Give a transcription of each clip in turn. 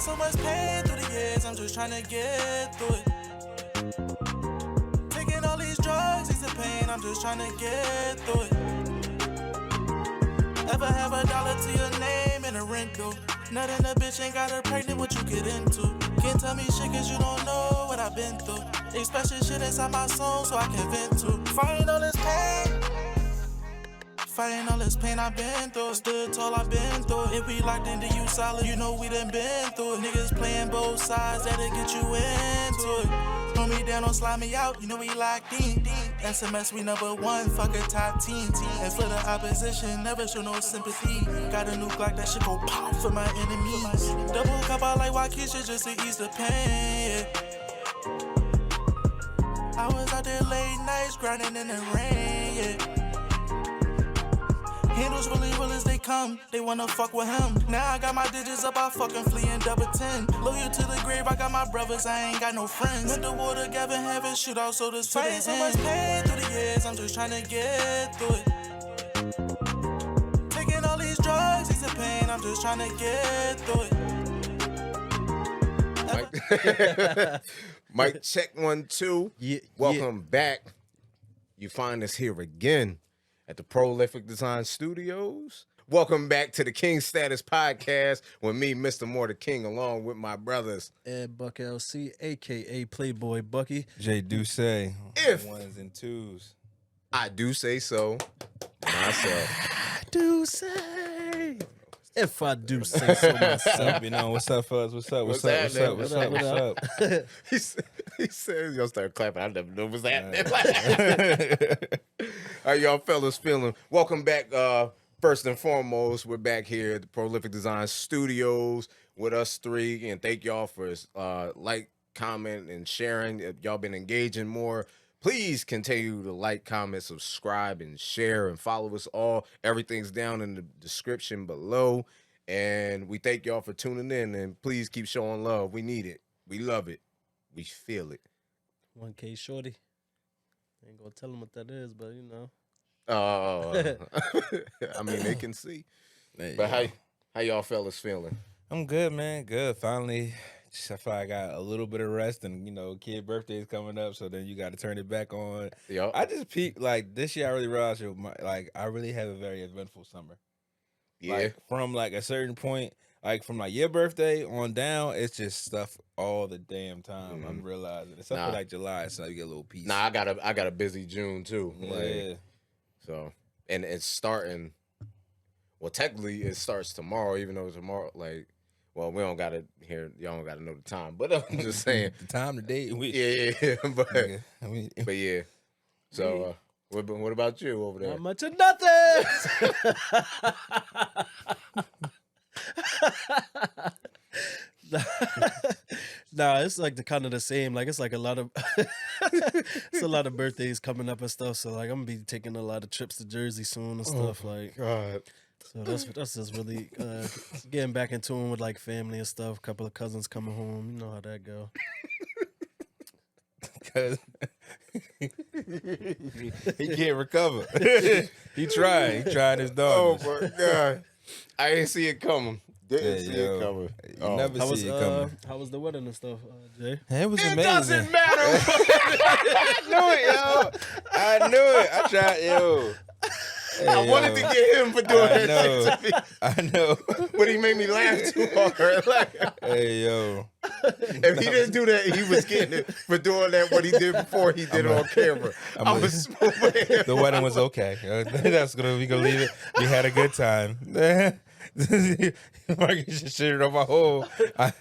so much pain through the years, I'm just trying to get through it. Taking all these drugs, ease the pain, I'm just trying to get through it. Ever have $1 to your name and a rent due? Nothing a bitch ain't got her pregnant, what you get into? Can't tell me shit cause you don't know what I've been through. Expression shit inside my soul so I can vent to. Fighting all this pain. Fighting all this pain I've been through. Stood tall, I've been through. If we locked into you solid, you know we done been through it. Niggas playing both sides, that'll get you into it. Throw me down, don't slide me out, you know we locked in. SMS, we number one, fuck a top team. And for the opposition, never show no sympathy. Got a new Glock, that shit go pow for my enemies. Double cup, I like Waukesha just to ease the pain, yeah. I was out there late nights, grinding in the rain, yeah. Handles really real as they come, they wanna fuck with him. Now I got my digits up, I fucking flee in double 10. Loyal to the grave, I got my brothers, I ain't got no friends. Went to war together, having shootouts, so this fighting so much pain through the years, I'm just trying to get through it. Taking all these drugs, ease the pain, I'm just trying to get through it. Mic check 1 2. Welcome back. You find us here again at the Prolific Design Studios. Welcome back to the King Status Podcast with me, Mr. Moore the King, along with my brothers EdBuck LC, aka Playboy Bucky. J. Duce. If ones and twos. I do say so myself. Do say. If I do say so myself. You know, what's up, fellas? What's up? What's Up? He says y'all start clapping. I never knew it was happening. How y'all fellas feeling? Welcome back. First and foremost, we're back here at the Prolific Design Studios with us three, and thank y'all for like, comment, and sharing. If y'all been engaging more, please continue to like, comment, subscribe, and share, and follow us all. Everything's down in the description below, and we thank y'all for tuning in, and please keep showing love. We need it. We love it. We feel it. 1K shorty. Ain't gonna tell them what that is, but you know. I mean, they can see. But how y'all fellas feeling? I'm good, man. Good. Finally, I feel like I got a little bit of rest, and you know, kid birthday's coming up, so then you got to turn it back on. Yep. I just peaked like this year. I really realized I really have a very eventful summer. Yeah. Like, from like a certain point, like from like your birthday on down, it's just stuff all the damn time. I'm realizing, except for like July, so you get a little peace. Nah, I got a busy June too. Yeah. Like, so, and it's starting. Well, technically, it starts tomorrow, even though tomorrow, like, well, we don't gotta hear. Y'all don't gotta know the time, but I'm just saying the time, the date. Yeah, but Yeah, I mean, but yeah. So, what about you over there? Not much of nothing. Nah, it's like the kind of the same. Like it's like a lot of it's a lot of birthdays coming up and stuff. So like I'm gonna be taking a lot of trips to Jersey soon and stuff. Like God. so that's just really getting back in tune with like family and stuff. A couple of cousins coming home. You know how that go. Cause he can't recover. He tried his Oh dog. my God. I didn't see it coming. Didn't see yo. it coming. You never see it coming. How was the wedding and stuff, Jay? It was It amazing. doesn't matter. I knew it, yo. I knew it. I tried, yo. Hey, I wanted to get him for doing I that shit to me, I know. but he made me laugh too hard. Like, Hey, yo. if he didn't do that, he was getting it for doing that what he did before he did it on camera. I was smooth. The wedding was okay. That's gonna we gonna leave it. We had a good time. Marcus just shit on my hole. My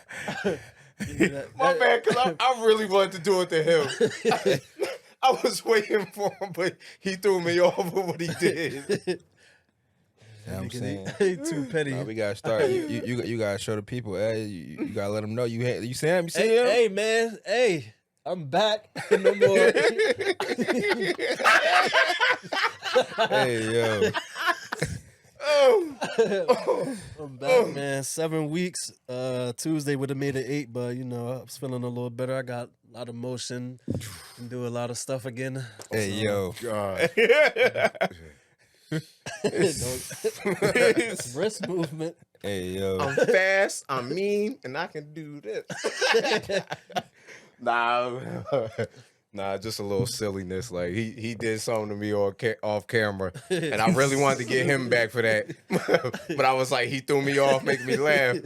bad, because I really wanted to do it to him. I was waiting for him, but he threw me off with what he did. Yeah, I'm saying. He too petty. We gotta start. You gotta show the people. Hey, you gotta let them know you see him. You see him? Hey, man. Hey, I'm back. No more. Hey, yo. I'm back, man. 7 weeks. Tuesday would have made it 8, but you know, I was feeling a little better. I got a lot of motion and do a lot of stuff again. Hey, yo. God. Wrist movement. Hey, yo. I'm fast, I'm mean, and I can do this. Nah, just a little silliness. Like he did something to me off camera, and I really wanted to get him back for that. But I was like, he threw me off, making me laugh,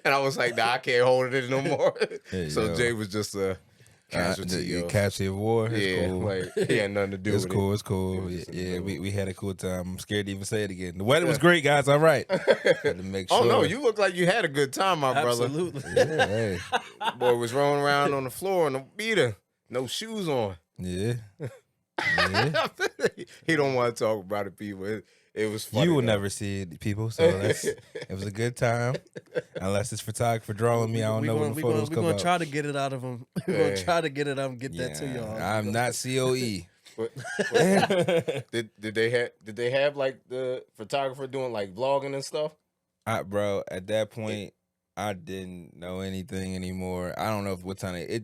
and I was like, nah, I can't hold it no more. Hey, So yo. Jay was just a casualty. Casualty of war. It's Yeah, cool. like he had nothing to do It's with cool. it. It's cool. It was just Yeah, in the middle. we had a cool time. I'm scared to even say it again. The weather was great, guys. All right. Had to make sure. Oh no, you look like you had a good time, my brother. Absolutely. Yeah, hey. Boy was rolling around on the floor in a beater, no shoes on. Yeah. Yeah. He don't want to talk about it, people. It was funny. You will though. never see it, people. So it was a good time. Unless this photographer drawing me, I don't know when the photos We're come gonna out. try to get it out of him. We're Yeah. gonna try to get it out and get that to Yeah, y'all. I'm not COE. Did they have like the photographer doing like vlogging and stuff? Bro, at that point, I didn't know anything anymore. I don't know what time They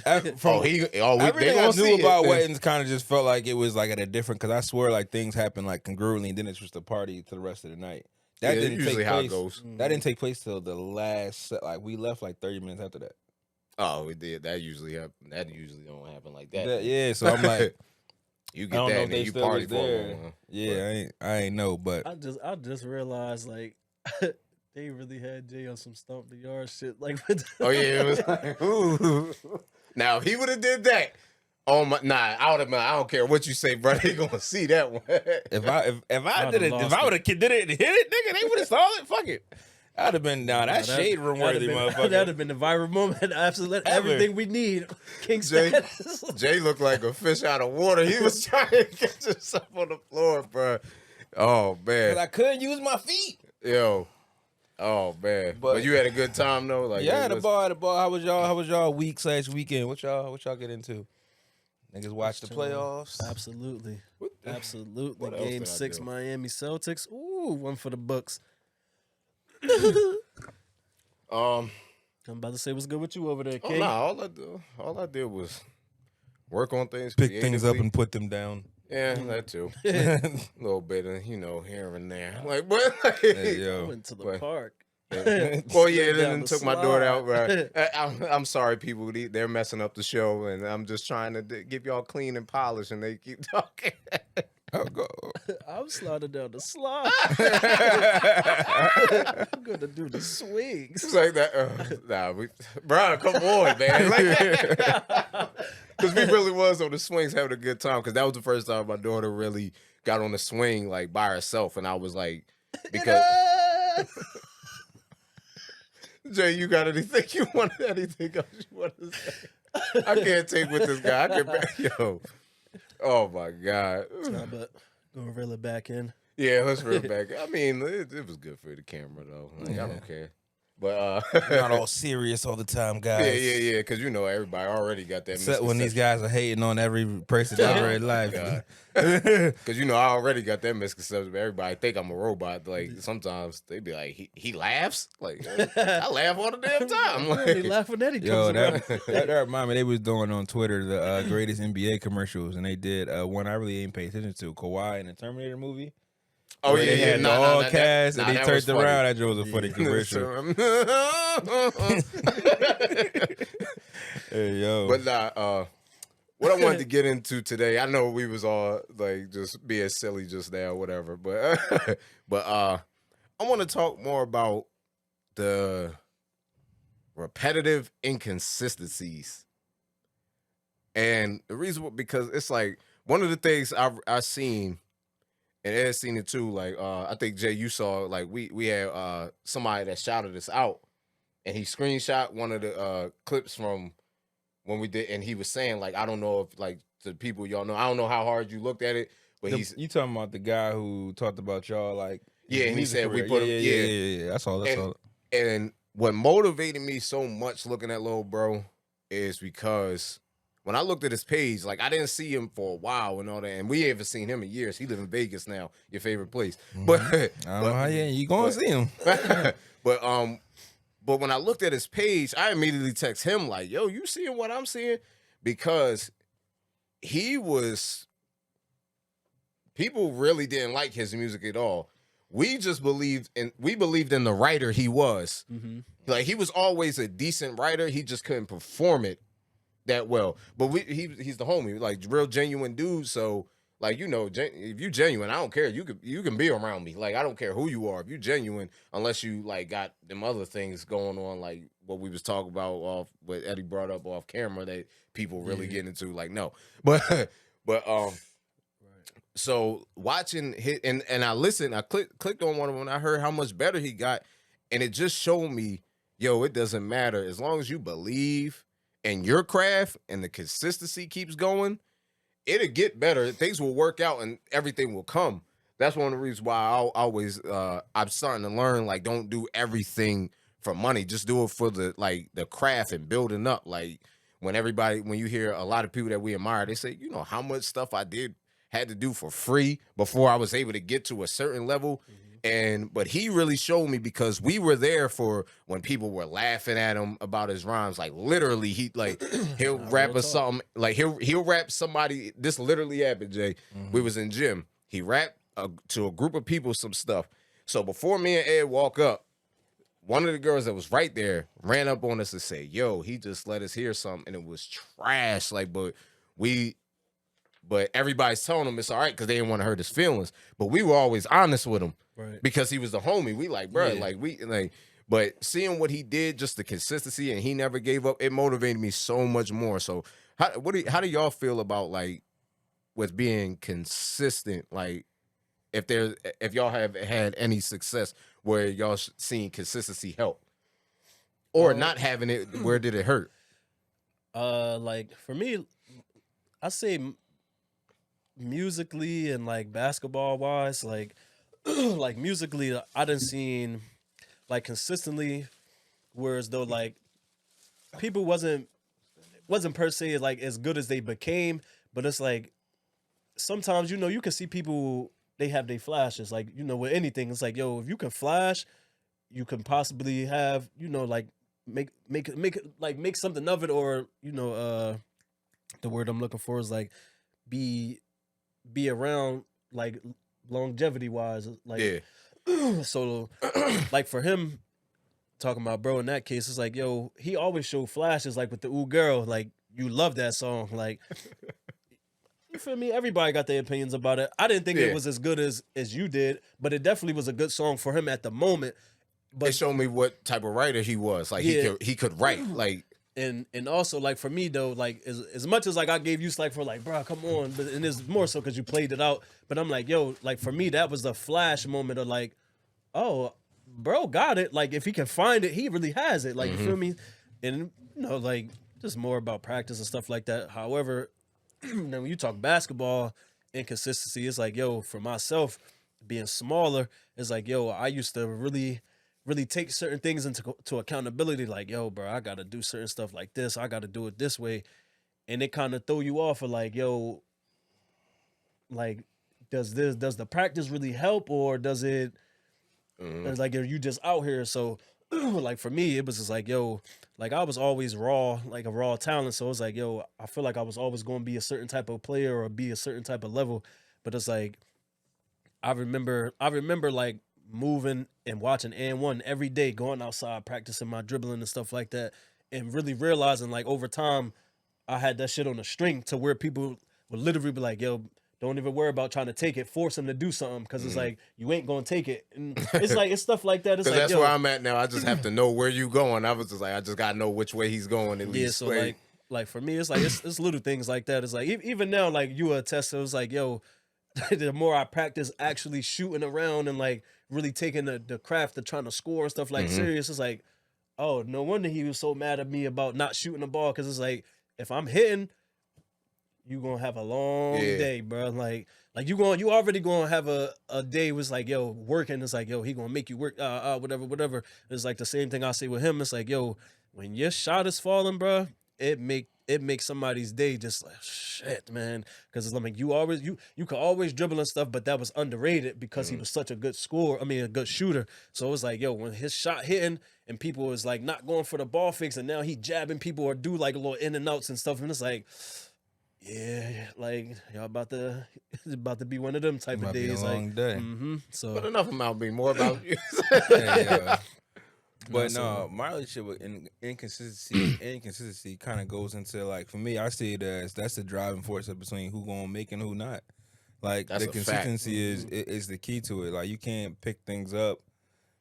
everything gonna I see knew it. about weddings kind of just felt like it was like at a different, because I swear like things happen like congruently, and then it's just a party to the rest of the night. That Yeah, didn't usually take how it place. goes. That didn't take place till the last. Like we left like 30 minutes after that. Oh, it did. That usually happen. That usually don't happen like that. Yeah, so I'm like, You I get don't that know and if then they you still party was for a there. while. Yeah, I ain't know, but I just realized like they really had Jay on some stomp the yard shit. Like, Oh yeah, it was like, ooh. Now if he would have did that, oh my, I would have been. I don't care what you say, bro. They gonna see that one. if I I'd did have it, if lost I would have did it and hit it, nigga, they would have saw it. Fuck it. I'd have been that shade room worthy, motherfucker. That'd have been the viral moment. Absolutely, Ever. everything we need. King Jay- status. Jay looked like a fish out of water. He was trying to catch himself on the floor, bro. Oh Because man, I couldn't use my feet. yo. Oh man, but you had a good time though. Like Yeah, it the was- bar. How was y'all week/weekend? What y'all get into? Niggas watch the playoffs. Absolutely, absolutely. what else Game did I 6, do? Miami Celtics. Ooh, one for the Bucks. Um, I'm about to say what's good with you over there, oh King. no, all I did was work on things, Pick things up creatively. and put them down. Yeah, that too. A little bit of here and there. Like, but like, Hey, I yo. went to the What? park. well, yeah, Slid down then the took my daughter out. slide. Right? I'm sorry, people. They're messing up the show, and I'm just trying to give y'all clean and polish, and they keep talking. Oh, go. I'm sliding down the slide. I'm gonna do the swings. It's like that. Bro, come on, man. Because we really was on the swings having a good time. Because that was the first time my daughter really got on the swing like by herself, and I was like, because Jay, you got anything you want? Anything else you want to say? I can't take with this guy. Yo. Oh my God. Nah, but gonna reel it back in. Yeah, let's reel back. I mean, it was good for the camera though. Like, I don't care. But Not all serious all the time, guys. yeah. Because everybody already got that. Except when these guys are hating on every person Oh, ever in life. Because I already got that misconception. Everybody think I'm a robot. Like sometimes they be like, he laughs. Like I laugh all the damn time. They Like, laughing at he Yo, comes around. that reminded me, they was doing on Twitter the greatest NBA commercials, and they did one I really ain't paying attention to, Kawhi in the Terminator movie. oh Where yeah, they yeah. had the Nah, all nah, cast, and they that was turned funny. around. That joke was a funny commercial. Hey, yo. But what I wanted to get into today, I know we was all like just being silly just now, whatever. But I want to talk more about the repetitive inconsistencies, and the reason because it's like one of the things I seen, and Ed seen it too. Like I think Jay, you saw like we had somebody that shouted us out, and he screenshot one of the clips from when we did, and he was saying like, I don't know if like the people y'all know, I don't know how hard you looked at it, but You talking about the guy who talked about y'all like Yeah, and he music said we career. put him- yeah. That's all. That's all. And what motivated me so much looking at little bro is because when I looked at his page, like I didn't see him for a while and all that, and we haven't seen him in years. He live in Vegas now, your favorite place. But I don't know how you gonna see him. But when I looked at his page, I immediately text him like, "Yo, you seeing what I'm seeing?" Because people really didn't like his music at all. we believed in the writer he was. Mm-hmm. Like, he was always a decent writer. He just couldn't perform it that well. But he's the homie, like real genuine dude. So like, you know, if you genuine, I don't care. You can be around me. Like, I don't care who you are. If you genuine, unless you like got them other things going on, like what we was talking about off what Eddie brought up off camera that people really get into. Like, no, but so watching hit and I listened, I clicked on one of them and I heard how much better he got, and it just showed me, yo, it doesn't matter as long as you believe in your craft and the consistency keeps going, it'll get better. Things will work out and everything will come. That's one of the reasons why I'm starting to learn, like, don't do everything for money. Just do it for the craft and building up. Like, when you hear a lot of people that we admire, they say, you know, how much stuff I had to do for free before I was able to get to a certain level. But he really showed me, because we were there for when people were laughing at him about his rhymes. Like, literally, he'll rap or something. Like, he'll rap somebody. This literally happened, Jay. We was in gym. He rapped to a group of people some stuff. So before me and Ed walk up, one of the girls that was right there ran up on us and said, yo, he just let us hear something, and it was trash. Like, but everybody's telling him it's all right because they didn't want to hurt his feelings. But we were always honest with him, right? Because he was the homie. We like, bro, but seeing what he did, just the consistency, and he never gave up, it motivated me so much more. So how do y'all feel about, like, with being consistent? Like, if y'all have had any success where y'all seen consistency help, or not having it, where did it hurt? Like, for me, I say musically and like basketball wise, like like musically, I done seen like consistently, whereas though like people wasn't per se like as good as they became, but it's like sometimes, you know, you can see people, they have their flashes. Like, you know, with anything, it's like, yo, if you can flash, you can possibly have, you know, like make something of it, or, you know, the word I'm looking for is like be around, like longevity wise, like, yeah. So like for him, talking about bro, in that case, it's like, yo, he always showed flashes, like with the Ooh Girl, like you love that song, like you feel me? Everybody got their opinions about it. I didn't think it was as good as you did, but it definitely was a good song for him at the moment. But it showed me what type of writer he was. Like, he could write, like. And also, like, for me though, like as much as like I gave you slack for like, bro, come on, but and it's more so because you played it out. But I'm like, yo, like for me, that was the flash moment of like, oh, bro, got it. Like, if he can find it, he really has it. Like, you feel me? And you know, like, just more about practice and stuff like that. However, then when you talk basketball inconsistency, it's like, yo, for myself being smaller, it's like, yo, I used to really take certain things into accountability. Like, yo, bro, I got to do certain stuff like this. I got to do it this way. And it kind of throw you off of like, yo, like, does the practice really help, or does it, it's like, are you just out here? So like for me, it was just like, yo, like I was always raw, like a raw talent. So it's like, yo, I feel like I was always going to be a certain type of player or be a certain type of level. But it's like, I remember like moving and watching And1 every day, going outside, practicing my dribbling and stuff like that, and really realizing like over time, I had that shit on a string to where people would literally be like, yo, don't even worry about trying to take it, force them to do something, because it's like, you ain't gonna take it. And it's like, it's stuff like that. It's like, that's yo, where I'm at now. I just have to know where you going. I was just like, I just gotta know which way he's going at least. Yeah, so like for me, it's like it's little things like that. It's like even now, like you attest, it was like, yo, the more I practice actually shooting around and like really taking the craft of trying to score and stuff like serious, it's like, oh, no wonder he was so mad at me about not shooting the ball, because it's like, if I'm hitting, you gonna have a long day, bro. Like you already gonna have a day was like, yo, working. It's like, yo, he gonna make you work, whatever. It's like the same thing I say with him. It's like, yo, when your shot is falling, bro, it makes somebody's day just like, shit, man. Because it's like, you could always dribble and stuff, but that was underrated because he was such a good a good shooter. So it was like, yo, when his shot hitting and people was like not going for the ball fakes, and now he jabbing people or do like a little in and outs and stuff, and it's like, Yeah, like y'all about to it's about to be one of them type Might of be a days. long day. So But enough about me, more about you. Hey, but so- no, my relationship with inconsistency kind of goes into like for me, I see it as that's the driving force of between who gonna make and who not. Like That's the a fact. consistency is the key to it. Like you can't pick things up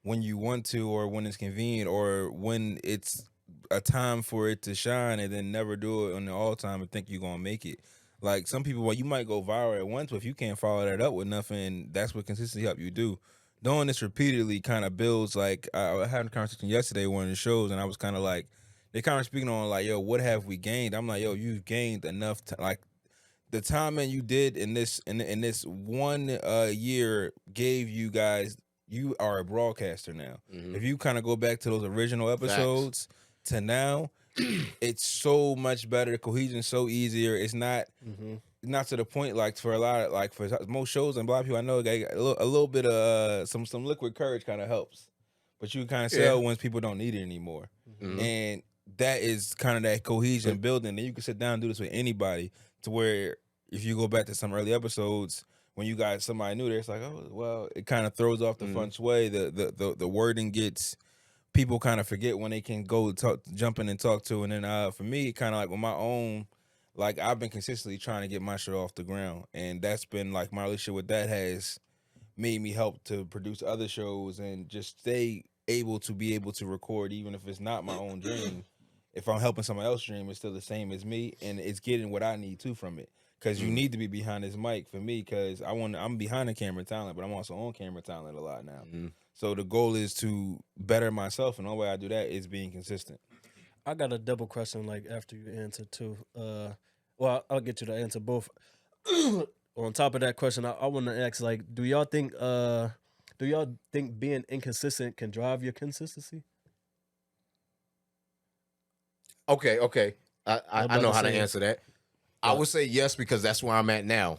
when you want to, or when it's convenient, or when it's a time for it to shine, and then never do it on the all time and think you're gonna make it. Like some people, well, you might go viral at once, but if you can't follow that up with nothing, that's what consistency help you do. Doing this repeatedly kind of builds. Like I had a conversation yesterday, one of the shows, and I was kind of like, they kind of speaking on like, yo, what have we gained? I'm like, yo, you've gained enough. Like the time and you did in this one year gave you guys. You are a broadcaster now. Mhm. If you kind of go back to those original episodes to now, it's so much better. The cohesion's so easier. It's not not to the point like for a lot of like for most shows and a lot of people I know, they got a little bit of some liquid courage kind of helps, but you kind of sell once people don't need it anymore, and that is kind of that cohesion building. And you can sit down and do this with anybody to where if you go back to some early episodes when you got somebody new there, it's like, oh well, it kind of throws off the fun sway. The wording gets. People kind of forget when they can go jump in and talk to, and then for me, kind of like with my own, like I've been consistently trying to get my shit off the ground, and that's been like my relationship with that has made me help to produce other shows and just stay able to record even if it's not my own dream. If I'm helping somebody else's dream, it's still the same as me, and it's getting what I need too from it. Because you need to be behind this mic for me, because I'm behind the camera talent, but I'm also on camera talent a lot now. So the goal is to better myself, and the only way I do that is being consistent. I got a double question like after you answer too. Well, I'll get you to answer both. On top of that question, I want to ask like, do y'all think being inconsistent can drive your consistency? Okay. I about know to how to say- answer that. I would say yes because that's where I'm at now.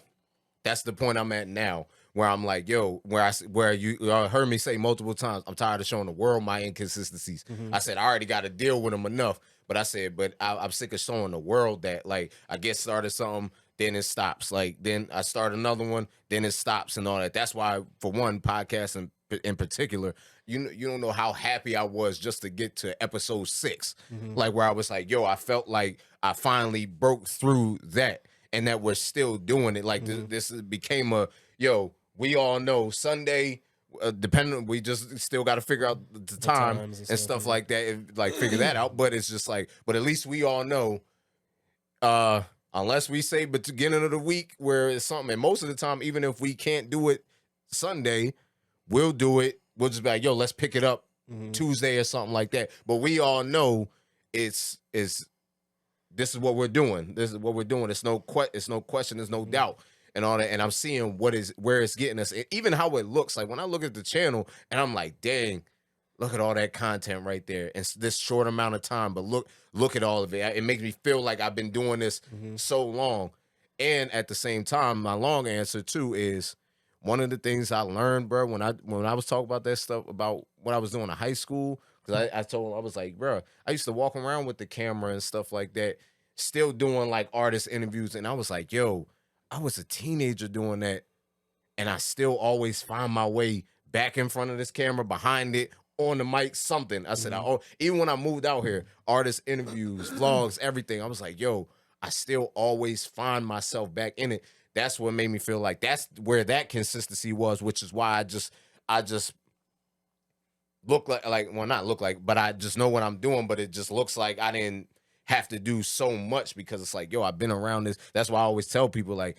That's the point I'm at now, where I'm like, yo, where you heard me say multiple times, I'm tired of showing the world my inconsistencies. I said I already got to deal with them enough, but I said, but I'm sick of showing the world that like I get started something, then it stops. Like then I start another one, then it stops and all that. That's why, for one, podcast in particular, you don't know how happy I was just to get to episode 6, like where I was like, yo, I felt like I finally broke through that, and that we're still doing it. Like this became a we all know Sunday. Depending, we just still got to figure out the time times and stuff like that, like figure that out. But it's just like, but at least we all know. Unless we say but the beginning of the week where it's something, and most of the time, even if we can't do it Sunday, we'll do it. We'll just be like, yo, let's pick it up Tuesday or something like that. But we all know it's this is what we're doing. This is what we're doing. It's no question. There's no doubt and all that. And I'm seeing where it's getting us. Even how it looks. Like when I look at the channel and I'm like, dang, look at all that content right there in this short amount of time. But look at all of it. It makes me feel like I've been doing this so long. And at the same time, my long answer too is one of the things I learned, bro, when I was talking about that stuff about what I was doing in high school. Because I was like, bro, I used to walk around with the camera and stuff like that, still doing like artist interviews. And I was like, yo, I was a teenager doing that. And I still always find my way back in front of this camera, behind it, on the mic, something. I said, even when I moved out here, artist interviews, vlogs, everything, I was like, yo, I still always find myself back in it. That's what made me feel like that's where that consistency was, which is why I just look like well, not look like, but I just know what I'm doing, but it just looks like I didn't have to do so much because it's like, yo, I've been around this. That's why I always tell people like,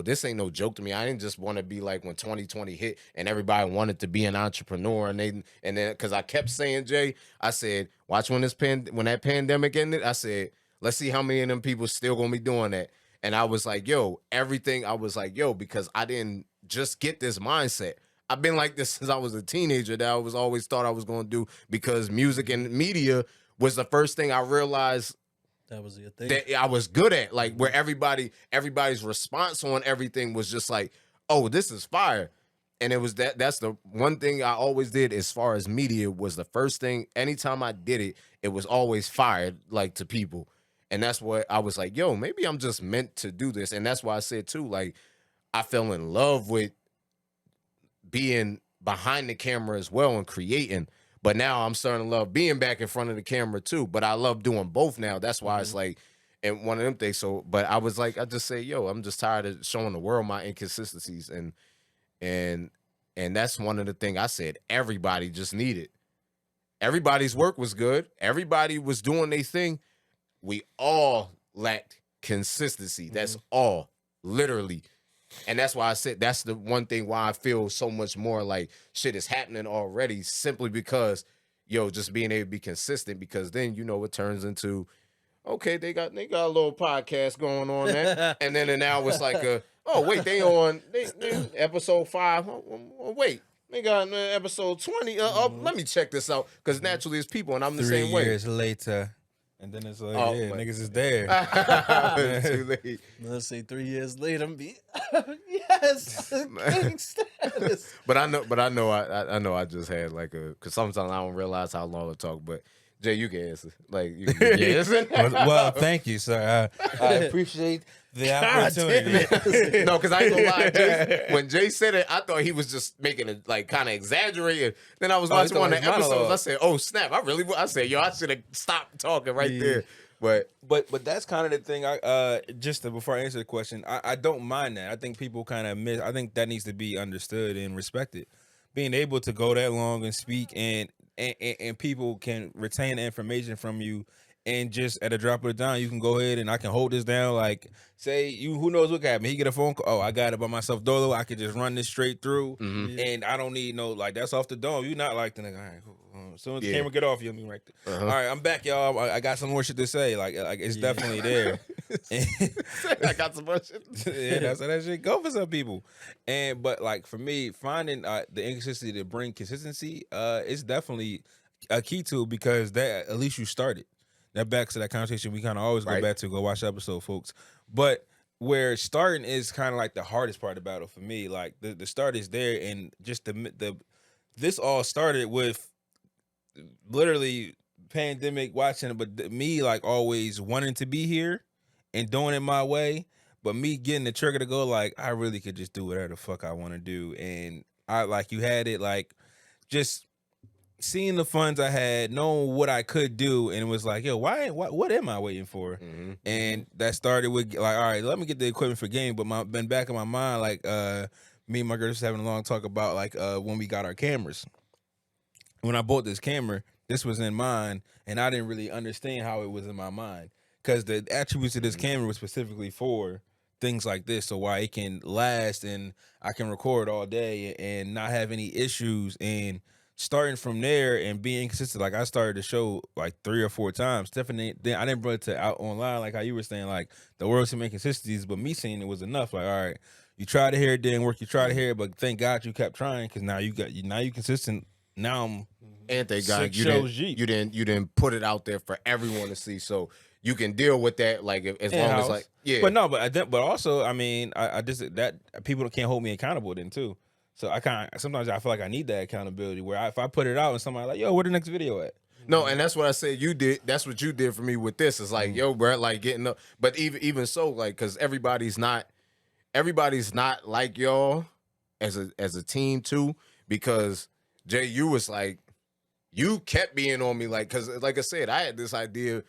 this ain't no joke to me. I didn't just want to be like when 2020 hit and everybody wanted to be an entrepreneur and then because I kept saying, Jay, I said, watch when that pandemic ended. I said, let's see how many of them people still gonna be doing that. And I was like, yo, because I didn't just get this mindset. I've been like this since I was a teenager that I was always thought I was going to do because music and media was the first thing I realized That was your thing. that I was good at. Like where everybody's response on everything was just like, oh, this is fire. And it was that's the one thing I always did as far as media was the first thing. Anytime I did it, it was always fired like to people. And that's what I was like, yo, maybe I'm just meant to do this. And that's why I said too, like, I fell in love with being behind the camera as well and creating. But now I'm starting to love being back in front of the camera too. But I love doing both now. That's why it's like, and one of them things. So, but I was like, I just say, yo, I'm just tired of showing the world my inconsistencies. And that's one of the things I said everybody just needed. Everybody's work was good. Everybody was doing their thing. We all lacked consistency. That's all, literally. And that's why I said that's the one thing why I feel so much more like shit is happening already, simply because, yo, just being able to be consistent, because then, you know, it turns into, okay, they got a little podcast going on there. And then now it's like, oh, wait, they episode 5. Oh, wait. They got episode 20. Let me check this out. Because naturally it's people, and I'm the 3 same way. 3 years later. And then it's like, niggas is there. Too late. Let's say 3 years later, I'm be yes, king status. But I know I just had like because sometimes I don't realize how long I talk. But Jay, you can answer. Like, you can answer. Well, thank you, sir. I appreciate the opportunity. No, because I ain't gonna lie. When Jay said it, I thought he was just making it like kind of exaggerated. Then I was watching one of the episodes. I said, "Oh snap!" I said, "Yo, I should have stopped talking right there." But that's kind of the thing. Before I answer the question, I don't mind that. I think people kind of miss. I think that needs to be understood and respected. Being able to go that long and speak and people can retain the information from you, and just at a drop of a dime, you can go ahead and I can hold this down. Like, say who knows what happened? He get a phone call. Oh, I got it by myself. Dolo, I could just run this straight through, and I don't need like that's off the dome. You not like the nigga. All right, cool. As soon as the camera get off, you'll be right there. All right, I'm back, y'all. I got some more shit to say. Like it's definitely there. I got some more shit. Yeah, that's how that shit go for some people. But like for me, finding the inconsistency to bring consistency, is definitely a key tool, because that at least you started. That back to that conversation we kind of always go back to. Go watch the episode, folks. But where starting is kind of like the hardest part about it for me. Like the start is there, and just this all started with literally pandemic watching it, but me like always wanting to be here and doing it my way, but me getting the trigger to go like I really could just do whatever the fuck I want to do. And I like you had it like just seeing the funds I had, knowing what I could do, and it was like, yo, what am I waiting for? And that started with like, all right, let me get the equipment for game. But been back in my mind, like me and my girl just having a long talk about like when we got our cameras. When I bought this camera, this was in mind, and I didn't really understand how it was in my mind, because the attributes of this camera was specifically for things like this, so why it can last and I can record all day and not have any issues. And starting from there and being consistent, like I started the show like 3 or 4 times. Stephanie, then I didn't bring it to out online like how you were saying, like the world's some inconsistencies, but me seeing it was enough. Like, all right, you tried to hear it, didn't work. You tried to hear it, but thank God you kept trying, because now you consistent. Now I'm and thank God you didn't put it out there for everyone to see, so you can deal with that. Like as long as like but also I mean I just that people can't hold me accountable then too. So sometimes I feel like I need that accountability where if I put it out and somebody like, yo, where the next video at? No, and that's what I said you did. That's what you did for me with this. It's like, yo, bro, like getting up. But even so, like, because everybody's not like y'all as a team too. Because Jay, you was like, you kept being on me, like, because like I said, I had this idea.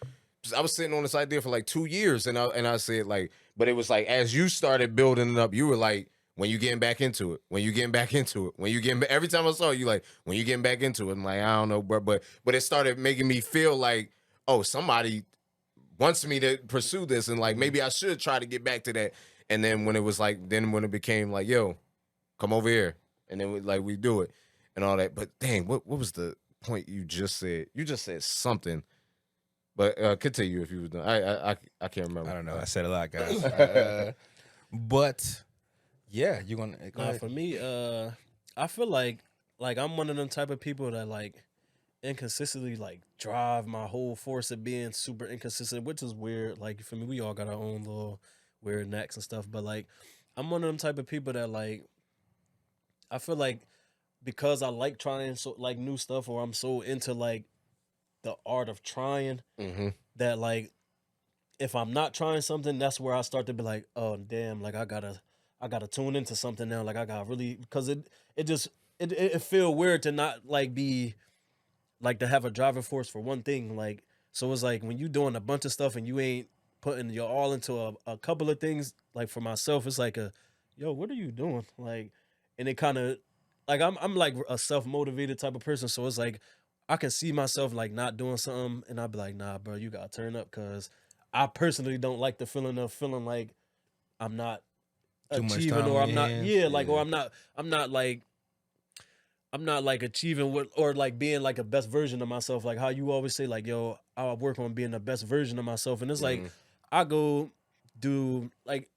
I was sitting on this idea for like 2 years, and I said like, but it was like as you started building it up, you were like, when you getting back into it, when you getting back into it, when you getting every time I saw you, like, when you getting back into it, I'm like, I don't know, but it started making me feel like, oh, somebody wants me to pursue this, and like maybe I should try to get back to that. And then when it became like, yo, come over here, and then we do it and all that. But dang, what was the point you just said? You just said something. But continue if you was done. I can't remember. I don't know. I said a lot, guys. But yeah, you're gonna go ahead. For me, I feel like I'm one of them type of people that like inconsistently like drive my whole force of being super inconsistent, which is weird. Like for me, we all got our own little weird necks and stuff. But like I'm one of them type of people that like I feel like because I like trying so like new stuff, or I'm so into like the art of trying that like if I'm not trying something, that's where I start to be like, oh damn, like I gotta tune into something now. Like I gotta really, because it feel weird to not like be like to have a driving force for one thing. Like so it's like when you doing a bunch of stuff and you ain't putting your all into a couple of things. Like for myself, it's like yo, what are you doing? Like, and it kind of like I'm like a self motivated type of person. So it's like I can see myself like not doing something, and I'd be like, nah, bro, you gotta turn up, cause I personally don't like the feeling of feeling like I'm not Too much achieving time or on I'm your not hands. like or I'm not like achieving what or like being like a best version of myself. Like how you always say, like, yo, I work on being the best version of myself. And it's like I go do like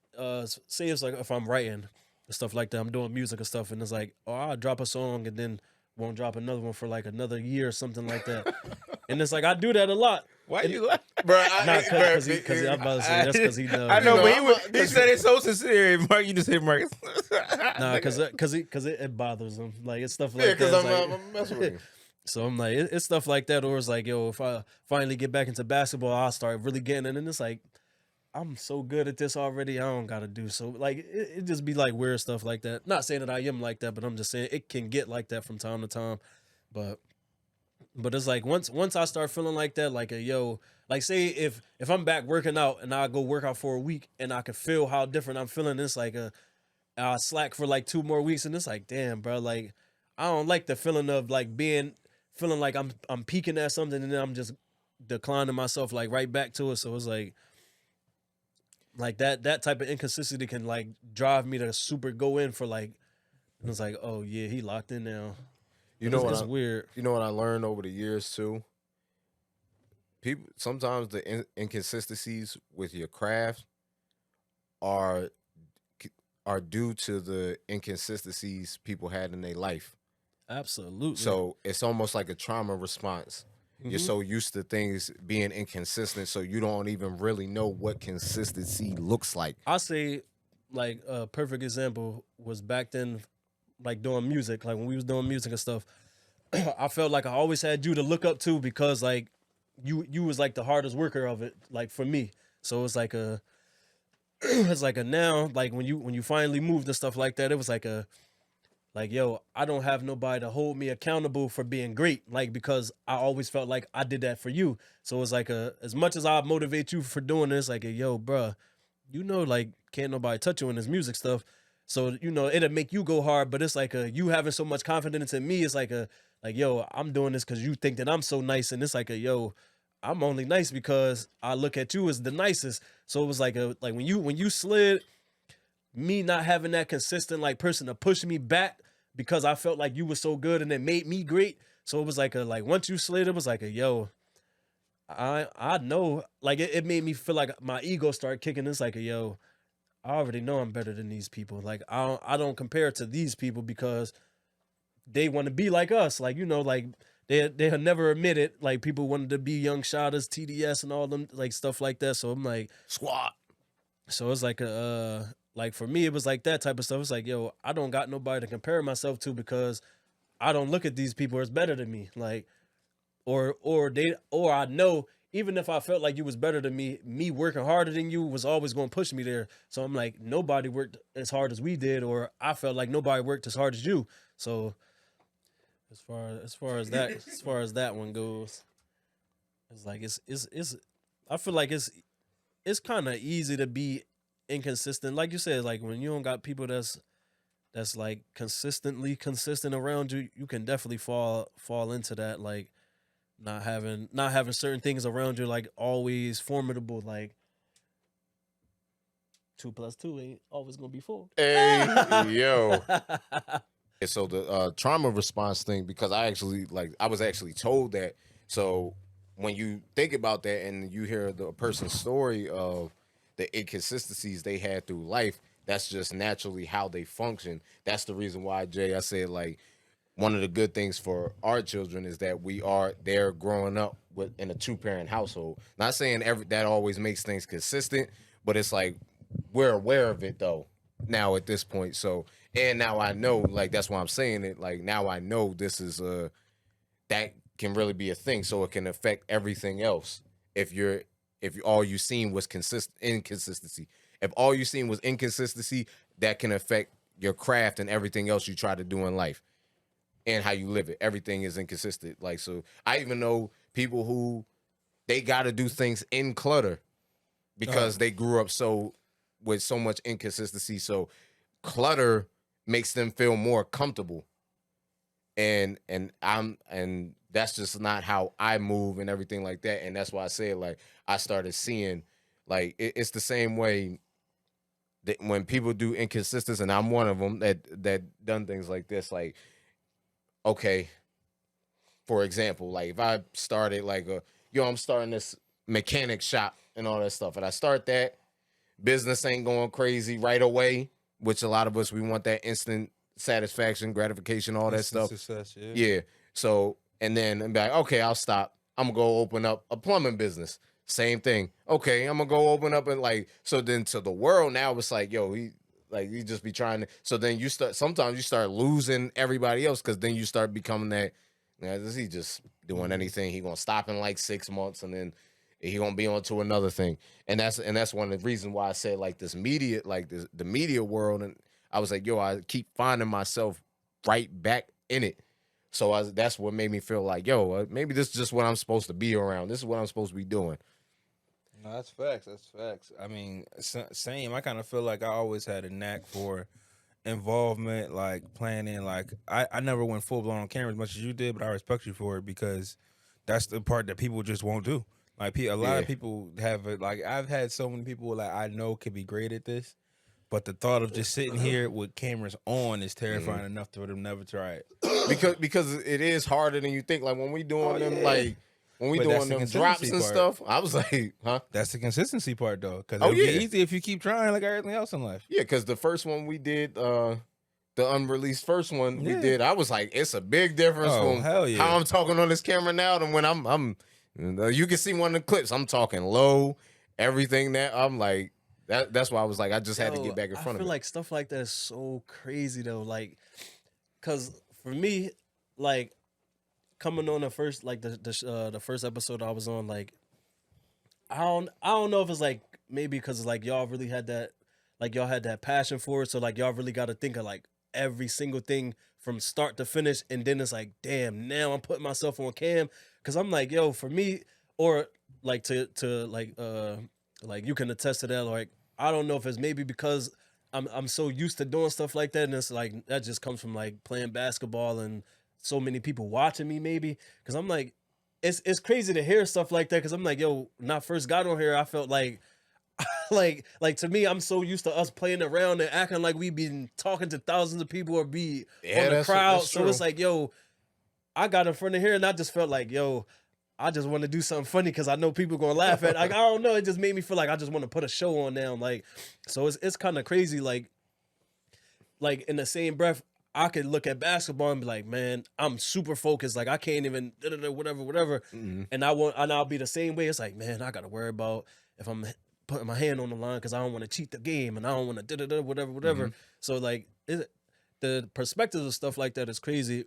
say it's like if I'm writing and stuff like that, I'm doing music and stuff, and it's like, oh, I'll drop a song and then won't drop another one for like another year or something like that. And it's like I do that a lot. Why you laughing? Bro, Not because I'm about to say that's because he knows. I know, You know, but he said it so sincere. Mark, you just say Marcus. Nah, because it bothers him. Like it's stuff like yeah, because that. I'm messing with you. So I'm like, it's stuff like that, or it's like, yo, if I finally get back into basketball, I'll start really getting it. And it's like, I'm so good at this already, I don't gotta do so. Like it just be like weird stuff like that. Not saying that I am like that, but I'm just saying it can get like that from time to time. But it's like once I start feeling like that, like like say if I'm back working out and I go work out for a week and I can feel how different I'm feeling, it's like I slack for like 2 more weeks and it's like, damn, bro, like I don't like the feeling of like feeling like I'm peaking at something and then I'm just declining myself like right back to it. So it's like that type of inconsistency can like drive me to super go in for like, and it's like, oh yeah, he locked in now. You know It's weird. You know what I learned over the years too? People sometimes the inconsistencies with your craft are due to the inconsistencies people had in their life. Absolutely. So it's almost like a trauma response. You're so used to things being inconsistent, so you don't even really know what consistency looks like. I say, like a perfect example was back then, like doing music, like when we was doing music and stuff. I felt like I always had you to look up to because like you was like the hardest worker of it, like for me. So it's like it's like a now, like when you finally moved and stuff like that, it was like yo, I don't have nobody to hold me accountable for being great, like because I always felt like I did that for you. So it's like as much as I motivate you for doing this, like yo, bruh, you know, like can't nobody touch you in this music stuff. So you know it'll make you go hard, but it's like you having so much confidence in me. It's like yo, I'm doing this because you think that I'm so nice, and it's like yo, I'm only nice because I look at you as the nicest. So it was like like when you slid, me not having that consistent like person to push me back because I felt like you were so good and it made me great. So it was like like once you slid, it was like yo, I know, like it made me feel like my ego started kicking. It's like yo, I already know I'm better than these people. Like I don't compare to these people because they want to be like us. Like you know, like they have never admitted like people wanted to be young shotters, TDS, and all them like stuff like that. So I'm like Squat. so it's like like for me, it was like that type of stuff. It's like, yo, I don't got nobody to compare myself to because I don't look at these people as better than me. Like, or I know even if I felt like you was better than me working harder than you was always going to push me there. So I'm like, nobody worked as hard as we did, or I felt like nobody worked as hard as you. So as far as that one goes, it's like it's I feel like it's kind of easy to be inconsistent, like you said, like when you don't got people that's like consistently consistent around you, you can definitely fall into that, like not having certain things around you like always formidable, like 2 + 2 ain't always gonna be 4. Hey, yo. And so the trauma response thing, because I was actually told that. So when you think about that and you hear the person's story of the inconsistencies they had through life, that's just naturally how they function. That's the reason why, Jay, I said like one of the good things for our children is that they're growing up in a 2-parent household. Not saying that always makes things consistent, but it's like we're aware of it though now at this point. So and now I know, like that's why I'm saying it. Like now I know this is that can really be a thing. So it can affect everything else if you're if all you seen was inconsistency. If all you seen was inconsistency, that can affect your craft and everything else you try to do in life and how you live it. Everything is inconsistent. Like, so I even know people who they got to do things in clutter because they grew up with so much inconsistency. So clutter makes them feel more comfortable. And that's just not how I move and everything like that. And that's why I say, like, I started seeing, like, it's the same way that when people do inconsistency, and I'm one of them that done things like this. Like, okay, for example, like if I started like I'm starting this mechanic shop and all that stuff, and I start that, business ain't going crazy right away, which a lot of us, we want that instant satisfaction, gratification, all that stuff. Success, Yeah. So, and then I'm like, okay, I'll stop. I'm gonna go open up a plumbing business. Same thing. Okay, I'm gonna go open up and like, so then to the world now it's like, yo, he just be trying to. So then sometimes you start losing everybody else because then you start becoming that. Is he just doing anything? He gonna stop in like 6 months and then he gonna be on to another thing. And that's one of the reasons why I said like this media, like the media world, and I was like, yo, I keep finding myself right back in it. So that's what made me feel like, yo, maybe this is just what I'm supposed to be around. This is what I'm supposed to be doing. No, that's facts. That's facts. I mean, same. I kind of feel like I always had a knack for involvement, like planning. Like I never went full blown on camera as much as you did, but I respect you for it because that's the part that people just won't do. Like a lot of people have it. Like I've had so many people like I know could be great at this, but the thought of just sitting here with cameras on is terrifying enough for them never try it. because it is harder than you think. Like when we doing them like. When we doing them drops and part. Stuff, I was like, huh? That's the consistency part, though. Because it'll be easy if you keep trying like everything else in life. Yeah, because the first one we did, the unreleased first one we did, I was like, it's a big difference from how I'm talking on this camera now than when I'm you can see one of the clips. I'm talking low, everything that I'm like, that's why I was like, I just had to get back in front of it. I feel like stuff like that is so crazy, though. Like, because for me, like, coming on the first, like the first episode I was on, like I don't know if it's like maybe because like y'all really had that, like y'all had that passion for it, so like y'all really got to think of like every single thing from start to finish, and then it's like, damn, now I'm putting myself on cam, because I'm like, yo, for me, or like to like you can attest to that, like I don't know if it's maybe because I'm so used to doing stuff like that, and it's like that just comes from like playing basketball and so many people watching me, maybe, because I'm like, it's crazy to hear stuff like that, because I'm like, yo, when I first got on here, I felt like like to me, I'm so used to us playing around and acting like we been talking to thousands of people or be on the crowd. So it's like, yo, I got in front of here and I just felt like, yo, I just want to do something funny because I know people gonna laugh at. Like, I don't know, it just made me feel like I just want to put a show on now. Like, so it's kind of crazy. Like in the same breath, I could look at basketball and be like, man, I'm super focused. Like I can't even whatever. Mm-hmm. And I'll be the same way. It's like, man, I gotta worry about if I'm putting my hand on the line because I don't want to cheat the game and I don't want to whatever. Mm-hmm. So like, the perspectives of stuff like that is crazy.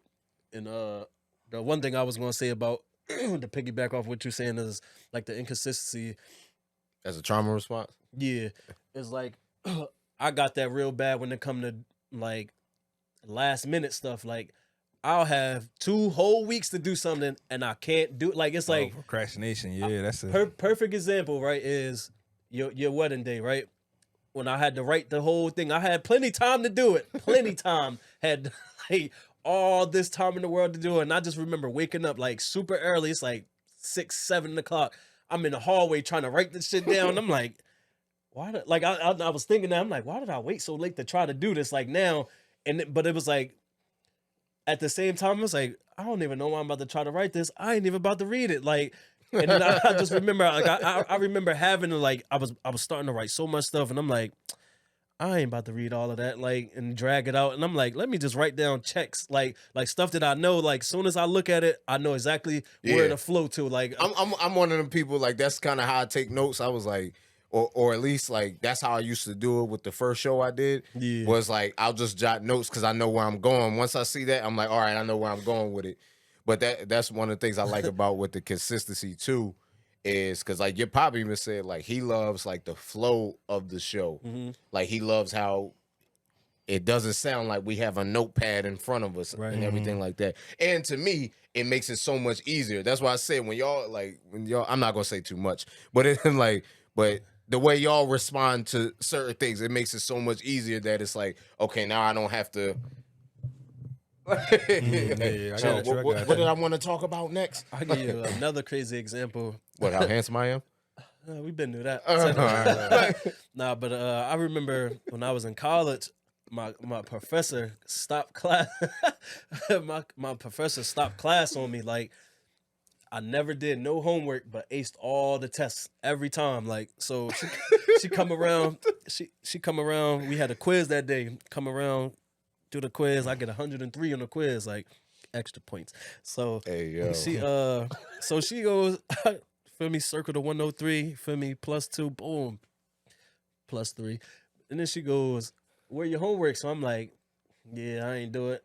And the one thing I was gonna say about to piggyback off what you're saying is like the inconsistency as a trauma response. Yeah, it's like I got that real bad when it come to like last minute stuff. Like I'll have 2 whole weeks to do something and I can't do it. Like it's like procrastination. Yeah, that's a perfect example, right? Is your wedding day, right? When I had to write the whole thing, I had plenty time to do it. Plenty time. Had like all this time in the world to do it. And I just remember waking up like super early. It's like 6, 7 o'clock. I'm in the hallway trying to write this shit down. I'm like, why did, like I was thinking that, I'm like, why did I wait so late to try to do this? Like now, but it was like at the same time, I was like, I don't even know why I'm about to try to write this. I ain't even about to read it. Like, and then I just remember, like I remember having to, like, I was starting to write so much stuff, and I'm like, I ain't about to read all of that, like, and drag it out. And I'm like, let me just write down checks, like stuff that I know. Like, soon as I look at it, I know exactly where to flow to. Like, I'm one of them people. Like, that's kind of how I take notes. I was like, or at least like that's how I used to do it with the first show I did. Yeah. Was like I'll just jot notes because I know where I'm going. Once I see that, I'm like, all right, I know where I'm going with it. But that's one of the things I like about with the consistency too, is because like your pop even said like he loves like the flow of the show. Like he loves how it doesn't sound like we have a notepad in front of us and everything like that. And to me, it makes it so much easier. That's why I said when y'all I'm not gonna say too much, but it's like, but the way y'all respond to certain things, it makes it so much easier that it's like, okay, now I don't have to. So what did I want to talk about next? I'll give you another crazy example. What, how handsome I am? We've been through that. Nah, but I remember when I was in college, my professor stopped class. my professor stopped class on me. Like I never did no homework, but aced all the tests every time. Like so, she come around. She come around. We had a quiz that day. Come around, do the quiz. I get 103 on the quiz. Like extra points. So so she goes. Feel me, circle the 103, feel me, +2, boom, +3. And then she goes, where your homework? So I'm like, yeah, I ain't do it.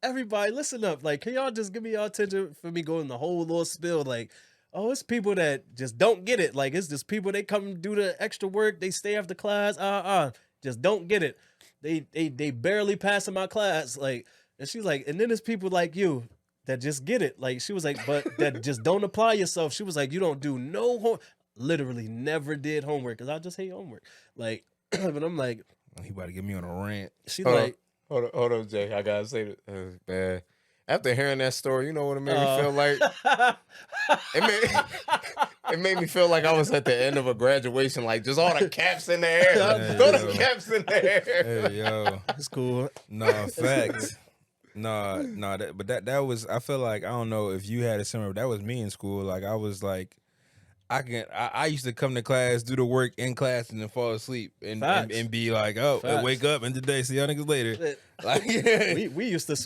Everybody, listen up. Like, can y'all just give me y'all attention for me going the whole little spill? Like, oh, it's people that just don't get it. Like, it's just people, they come do the extra work, they stay after class, just don't get it. They barely passing my class. Like, and she's like, and then there's people like you that just get it. Like, she was like, but that just don't apply yourself. She was like, you don't do no homework. Literally never did homework because I just hate homework. Like, but I'm like, he about to get me on a rant. She like, hold on, Jay. I gotta say that, man. After hearing that story, you know what it made me feel like? It made me feel like I was at the end of a graduation, like just all the caps in the air. Throw the caps in the air. Hey, yo. It's cool. No, facts. No, that was, I feel like, I don't know if you had a similar, that was me in school. Like, I was like, I used to come to class, do the work in class, and then fall asleep and be like, oh, wake up and today, see y'all niggas later. Like, we used to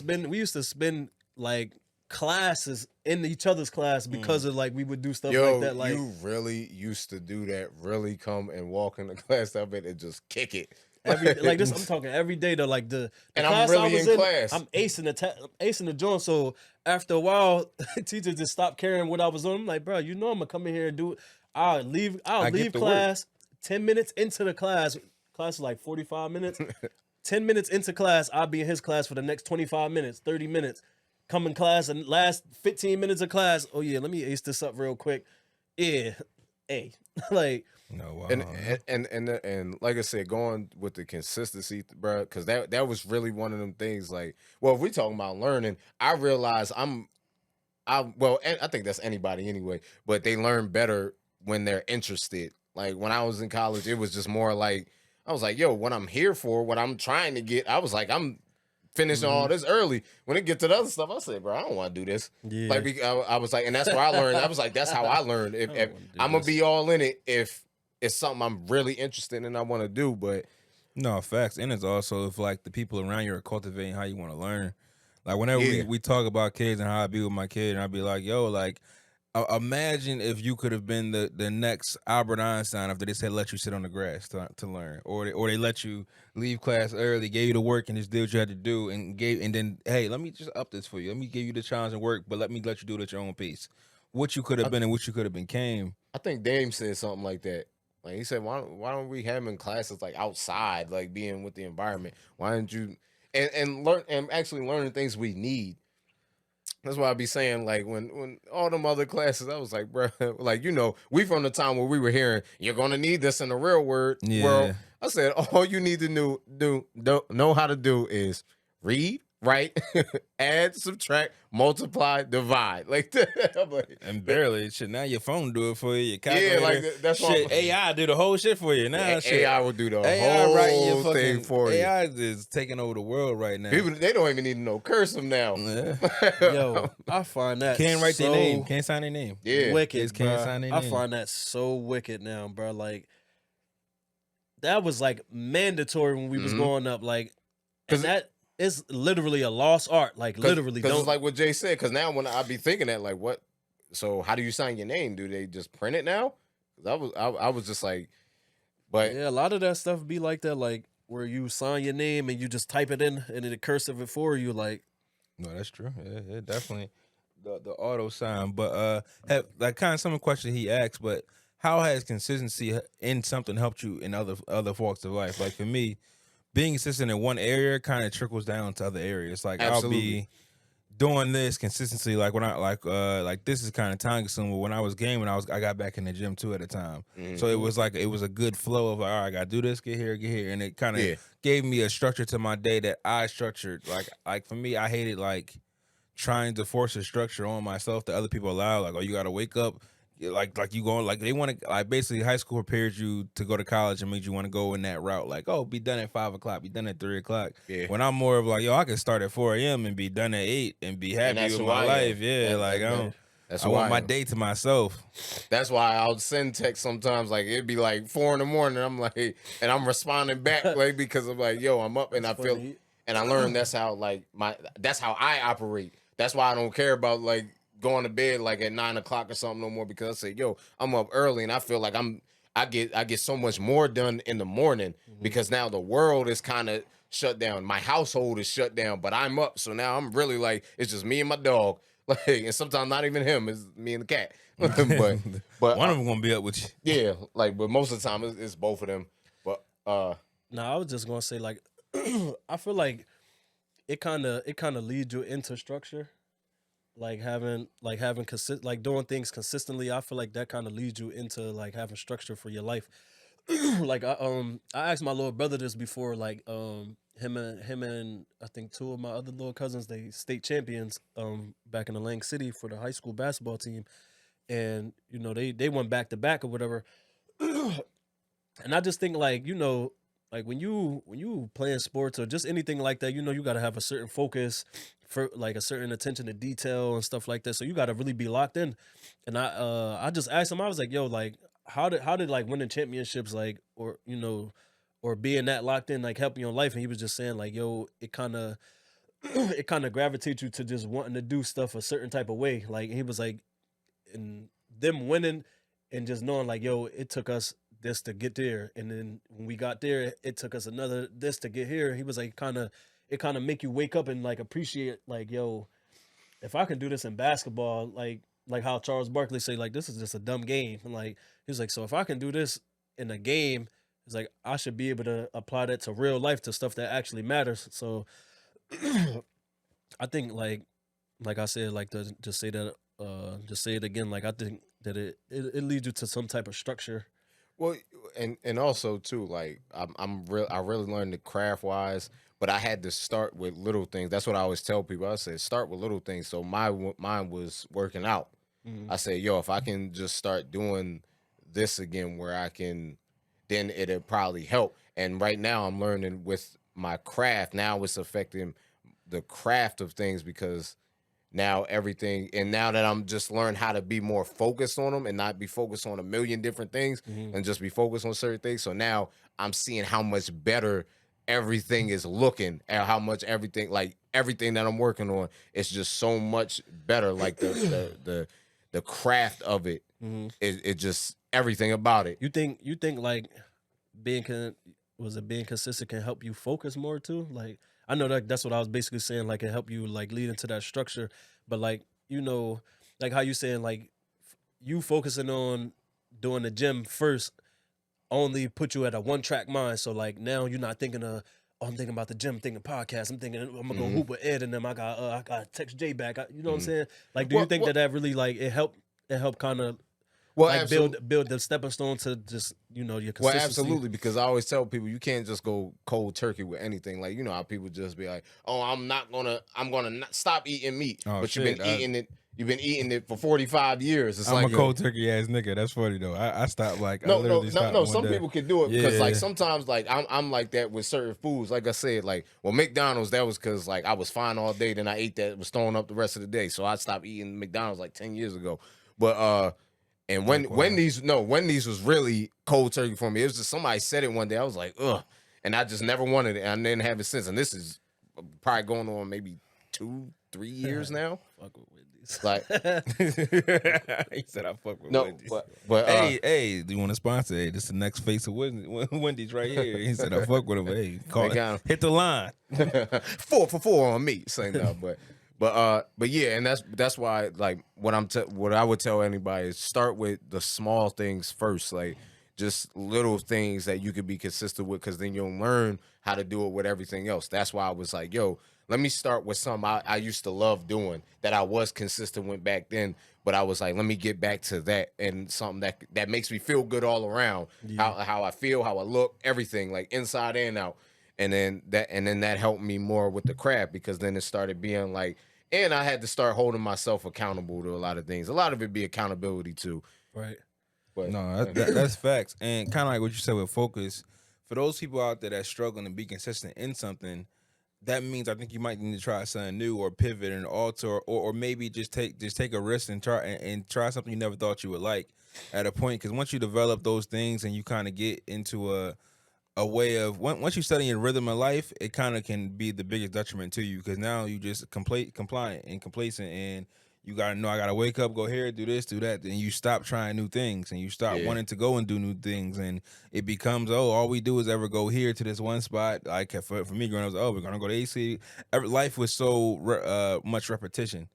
spend like classes in each other's class because of like we would do stuff like that. Like, you really used to do that. Really come and walk in the class up and just kick it. Like this, I'm talking every day though. Like the and class I'm really I was in class. I'm acing the joint. So after a while, teacher just stopped caring what I was on. I'm like, bro, you know I'm gonna come in here and do it. I'll leave class. 10 minutes into the class. Class is like 45 minutes. 10 minutes into class, I'll be in his class for the next 25 minutes, 30 minutes. Come in class and last 15 minutes of class. Oh yeah, let me ace this up real quick. Yeah, hey, like. No, wow. And like I said, going with the consistency, bro, because that was really one of them things. Like, well, if we talking about learning, I realize and I think that's anybody anyway, but they learn better when they're interested. Like when I was in college, it was just more like I was like, yo, what I'm here for, what I'm trying to get. I was like, I'm finishing all this early. When it get to the other stuff, I said, bro, I don't want to do this. Yeah. Like I was like, and that's where I learned. I was like, that's how I learned. If I'm gonna be all in it, if it's something I'm really interested in and I want to do, but no, facts. And it's also if like the people around you are cultivating how you want to learn. Like whenever we talk about kids and how I be with my kid, and I'd be like, yo, like imagine if you could have been the next Albert Einstein after they said let you sit on the grass to learn, or they let you leave class early, gave you the work and just did what you had to do, and then hey, let me just up this for you. Let me give you the challenge and work, but let me let you do it at your own pace. What you could have been and what you could have became. I think Dame said something like that. Like he said, why don't we have him in classes like outside, like being with the environment? Why don't you and learn and actually learning things we need? That's why I be saying, like when all them other classes, I was like, bro, like we from the time where we were hearing you're gonna need this in the real world. I said all you need to know how to do is read, write, add, subtract, multiply, divide. Like that. And barely shit. Now your phone do it for you. Your calculator, yeah, like that's shit. AI do the whole shit for you. Now AI will do the whole thing for you. AI is taking over the world right now. People, they don't even need to know cursive now. Yeah. Yo, I find that can't write their name, can't sign their name. Yeah, wicked. Can't sign their name. I find that so wicked now, bro. Like that was like mandatory when we was growing up. Like, and that. It's literally a lost art. Like literally, because it's like what Jay said. Because now when I be thinking that, like, what? So how do you sign your name? Do they just print it now? Because I was just like, but yeah, a lot of that stuff be like that, like where you sign your name and you just type it in and it cursive it for you. Like, no, that's true. Yeah, definitely. the auto sign, but have like kind of some question he asked, but how has consistency in something helped you in other walks of life? Like for me, being consistent in one area kind of trickles down to other areas. Like I'll be doing this consistency, like when I like this is kind of time consuming. When I was gaming, I got back in the gym too at the time, so it was a good flow of like, all right, I gotta do this, get here, and it kind of gave me a structure to my day that I structured. Like for me, I hated like trying to force a structure on myself that other people allow. Like, oh, you gotta wake up. Like you going like they want to like basically high school prepares you to go to college and made you want to go in that route. Like, oh, be done at 5 o'clock, be done at 3 o'clock. Yeah. When I'm more of like, yo, I can start at 4 a.m. and be done at 8 and be happy with my life. Yeah, like I want my day to myself. That's why I'll send text sometimes. Like it'd be like 4 a.m. I'm like, and I'm responding back like because I'm like, yo, I'm up and I feel, and I learned that's how I operate. That's why I don't care about like going to bed like at 9 o'clock or something no more, because I say, yo, I'm up early and I feel like I get so much more done in the morning because now the world is kind of shut down. My household is shut down, but I'm up. So now I'm really like, it's just me and my dog. Like, and sometimes not even him, it's me and the cat. but one of them gonna be up with you. Yeah, like, but most of the time it's both of them. But I was just gonna say like I feel like it kind of leads you into structure. Like having doing things consistently, I feel like that kind of leads you into like having structure for your life. Like I asked my little brother this before, like him and I think 2 of my other little cousins, they state champions back in the Lang City for the high school basketball team, and you know they went back to back or whatever. And I just think like, you know, like when you playing sports or just anything like that, you know, you got to have a certain focus for like a certain attention to detail and stuff like that. So you got to really be locked in. And I just asked him, I was like, yo, like how did like winning championships like, or you know, or being that locked in like help you in life? And he was just saying like, yo, it kind of gravitates you to just wanting to do stuff a certain type of way. Like he was like, and them winning and just knowing like, yo, it took us this to get there, and then when we got there, it took us another this to get here. He was like, it kind of make you wake up and like appreciate like, yo, if I can do this in basketball, like how Charles Barkley say, like this is just a dumb game. And like he was like, so if I can do this in a game, it's like I should be able to apply that to real life, to stuff that actually matters. So I think like I said, like to just say that, just say it again. Like I think that it leads you to some type of structure. Well, and also too, like I really learned the craft wise, but I had to start with little things. That's what I always tell people. I said start with little things. So mine was working out. I said, yo, if I can just start doing this again, where I can, then it'll probably help. And right now I'm learning with my craft. Now it's affecting the craft of things, because now everything, and now that I'm just learning how to be more focused on them and not be focused on a million different things and just be focused on certain things. So now I'm seeing how much better everything is looking, and how much everything that I'm working on is just so much better. Like the craft of it, it just everything about it. You think like being consistent can help you focus more too? Like I know that's what I was basically saying. Like it help you like lead into that structure, but like, you know, like how you saying like you focusing on doing the gym first only put you at a one-track mind. So like now you're not thinking of, oh, I'm thinking about the gym, I'm thinking podcast, I'm thinking I'm gonna go hoop with Ed and them. I got text Jay back. You know what I'm saying? Like, do you think that really like it helped kind of like build the stepping stone to just, you know, your consistency? Well, absolutely, because I always tell people you can't just go cold turkey with anything. Like, you know how people just be like, "Oh, I'm gonna not stop eating meat," but shit, you've been eating it for 45 years. It's I'm like a cold turkey ass nigga. That's funny though. I stopped like no. Some people can do it because like sometimes like I'm like that with certain foods. Like I said, like McDonald's, that was because like I was fine all day, then I ate that, was throwing up the rest of the day, so I stopped eating McDonald's like 10 years ago. But and Wendy's was really cold turkey for me. It was just somebody said it one day. I was like, ugh. And I just never wanted it. And I didn't have it since. And this is probably going on maybe 2-3 years now. Fuck with Wendy's. Like he said I fuck with Wendy's. But hey, do you want to sponsor? Hey, this is the next face of Wendy's right here. He said I fuck with him. Hey, hit the line. 4 for 4 on me. Say no, But yeah, and that's why like what I would tell anybody is start with the small things first, like just little things that you could be consistent with, because then you'll learn how to do it with everything else. That's why I was like, yo, let me start with something I used to love doing that I was consistent with back then. But I was like, let me get back to that and something that makes me feel good all around. How I feel, how I look, everything, like inside and out. And then that helped me more with the craft, because then it started being like, and I had to start holding myself accountable to a lot of things. A lot of it be accountability too. Right. But No, that's facts. And kind of like what you said with focus, for those people out there that's struggling to be consistent in something, that means I think you might need to try something new or pivot and alter, or maybe just take a risk and try something you never thought you would like at a point. Because once you develop those things and you kind of get into a way of once you study your rhythm of life, it kind of can be the biggest detriment to you, because now you just compliant and complacent, and you gotta know I gotta wake up, go here, do this, do that. Then you stop trying new things and you stop wanting to go and do new things, and it becomes all we do is ever go here to this one spot. Like for me growing up, we're gonna go to AC. Life was so much repetition,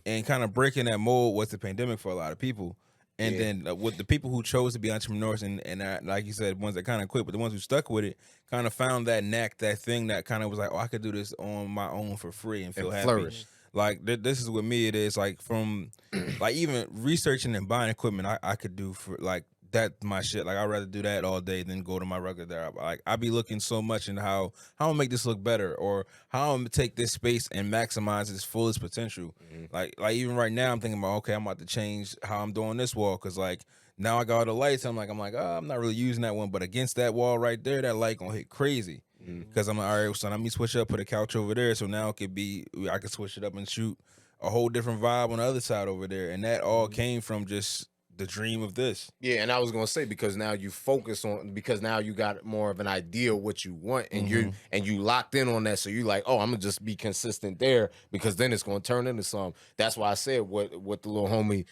and kind of breaking that mold was the pandemic for a lot of people. And then with the people who chose to be entrepreneurs and like you said, ones that kind of quit, but the ones who stuck with it kind of found that knack, that thing that kind of was like, I could do this on my own for free and feel happy. flourish. Like this is with me. It is like from like even researching and buying equipment, I could do for like that my shit. Like I'd rather do that all day than go to my regular job. Like I be looking so much into how I'm gonna make this look better, or how I'm gonna take this space and maximize its fullest potential. Like even right now, I'm thinking about, okay, I'm about to change how I'm doing this wall, because like now I got all the lights. I'm like, oh, I'm not really using that one, but against that wall right there, that light gonna hit crazy. Because I'm like, all right, so let me switch up, put a couch over there, so now it could be, I could switch it up and shoot a whole different vibe on the other side over there, and that all came from just the dream of this. Yeah, and I was gonna say, because now you focus on, because now you got more of an idea of what you want, and you locked in on that, so you like, oh, I'm gonna just be consistent there, because then it's gonna turn into something. That's why I said what the little homie.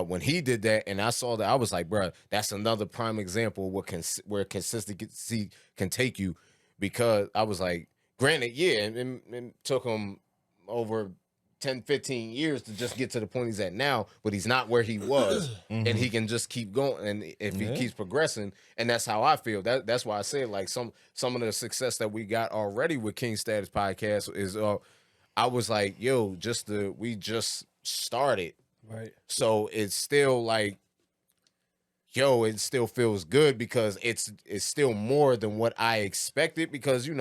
When he did that, and I saw that, I was like, bro, that's another prime example of where consistency can take you. Because I was like, granted, yeah, and took him over 10, 15 years to just get to the point he's at now, but he's not where he was, and he can just keep going, and if he keeps progressing, and that's how I feel. That's why I said, like, some of the success that we got already with King Status Podcast is, I was like, yo, we just started, Right. so it's still like, yo, it still feels good, because it's still more than what I expected, because you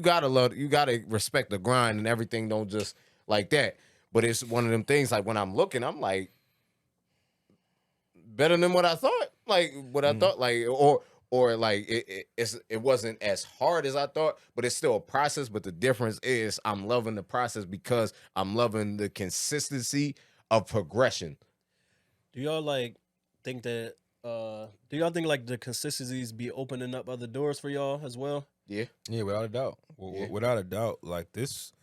gotta respect the grind, and everything don't just like that. But it's one of them things, like when I'm looking, I'm like, better than what I thought. Like what I thought, like or like it wasn't as hard as I thought, but it's still a process. But the difference is I'm loving the process, because I'm loving the consistency of progression. Do y'all like think that? Do y'all think like the consistencies be opening up other doors for y'all as well? Yeah. Yeah, without a doubt. Without a doubt. Like this,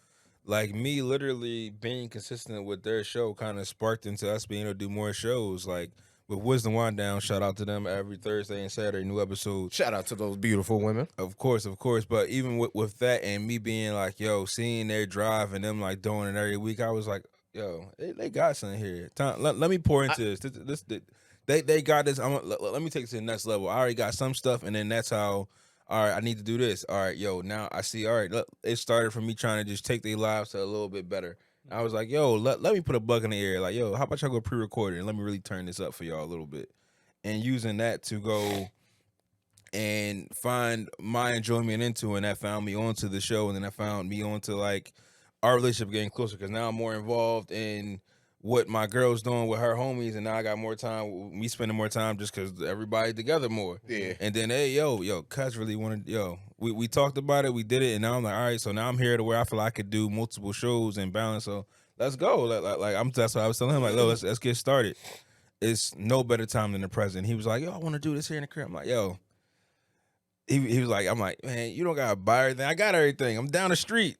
like me literally being consistent with their show kind of sparked into us being able to do more shows. Like with Wisdom Wind Down, shout out to them every Thursday and Saturday, new episodes. Shout out to those beautiful women. Of course. But even with that and me being like, yo, seeing their drive and them like doing it every week, I was like, yo, they got something here. Let me pour into this. They got this. Let me take it to the next level. I already got some stuff, and then that's how. All right, I need to do this. All right, yo, now I see. All right, it started from me trying to just take their lives to a little bit better. I was like, yo, let me put a bug in the air. Like, yo, how about y'all go pre-record it and let me really turn this up for y'all a little bit, and using that to go and find my enjoyment into, and that found me onto the show, and then that found me onto like our relationship getting closer, because now I'm more involved in what my girl's doing with her homies, and now I got more time, me spending more time just because everybody together more. Yeah. And then, hey, yo, cuz really wanted, we talked about it, we did it, and now I'm like, all right, so now I'm here to where I feel I could do multiple shows and balance, so let's go. That's what I was telling him, like, let's get started. It's no better time than the present. He was like, yo, I want to do this here in the crib. I'm like, yo. He was like, I'm like, man, you don't gotta buy everything. I got everything. I'm down the street.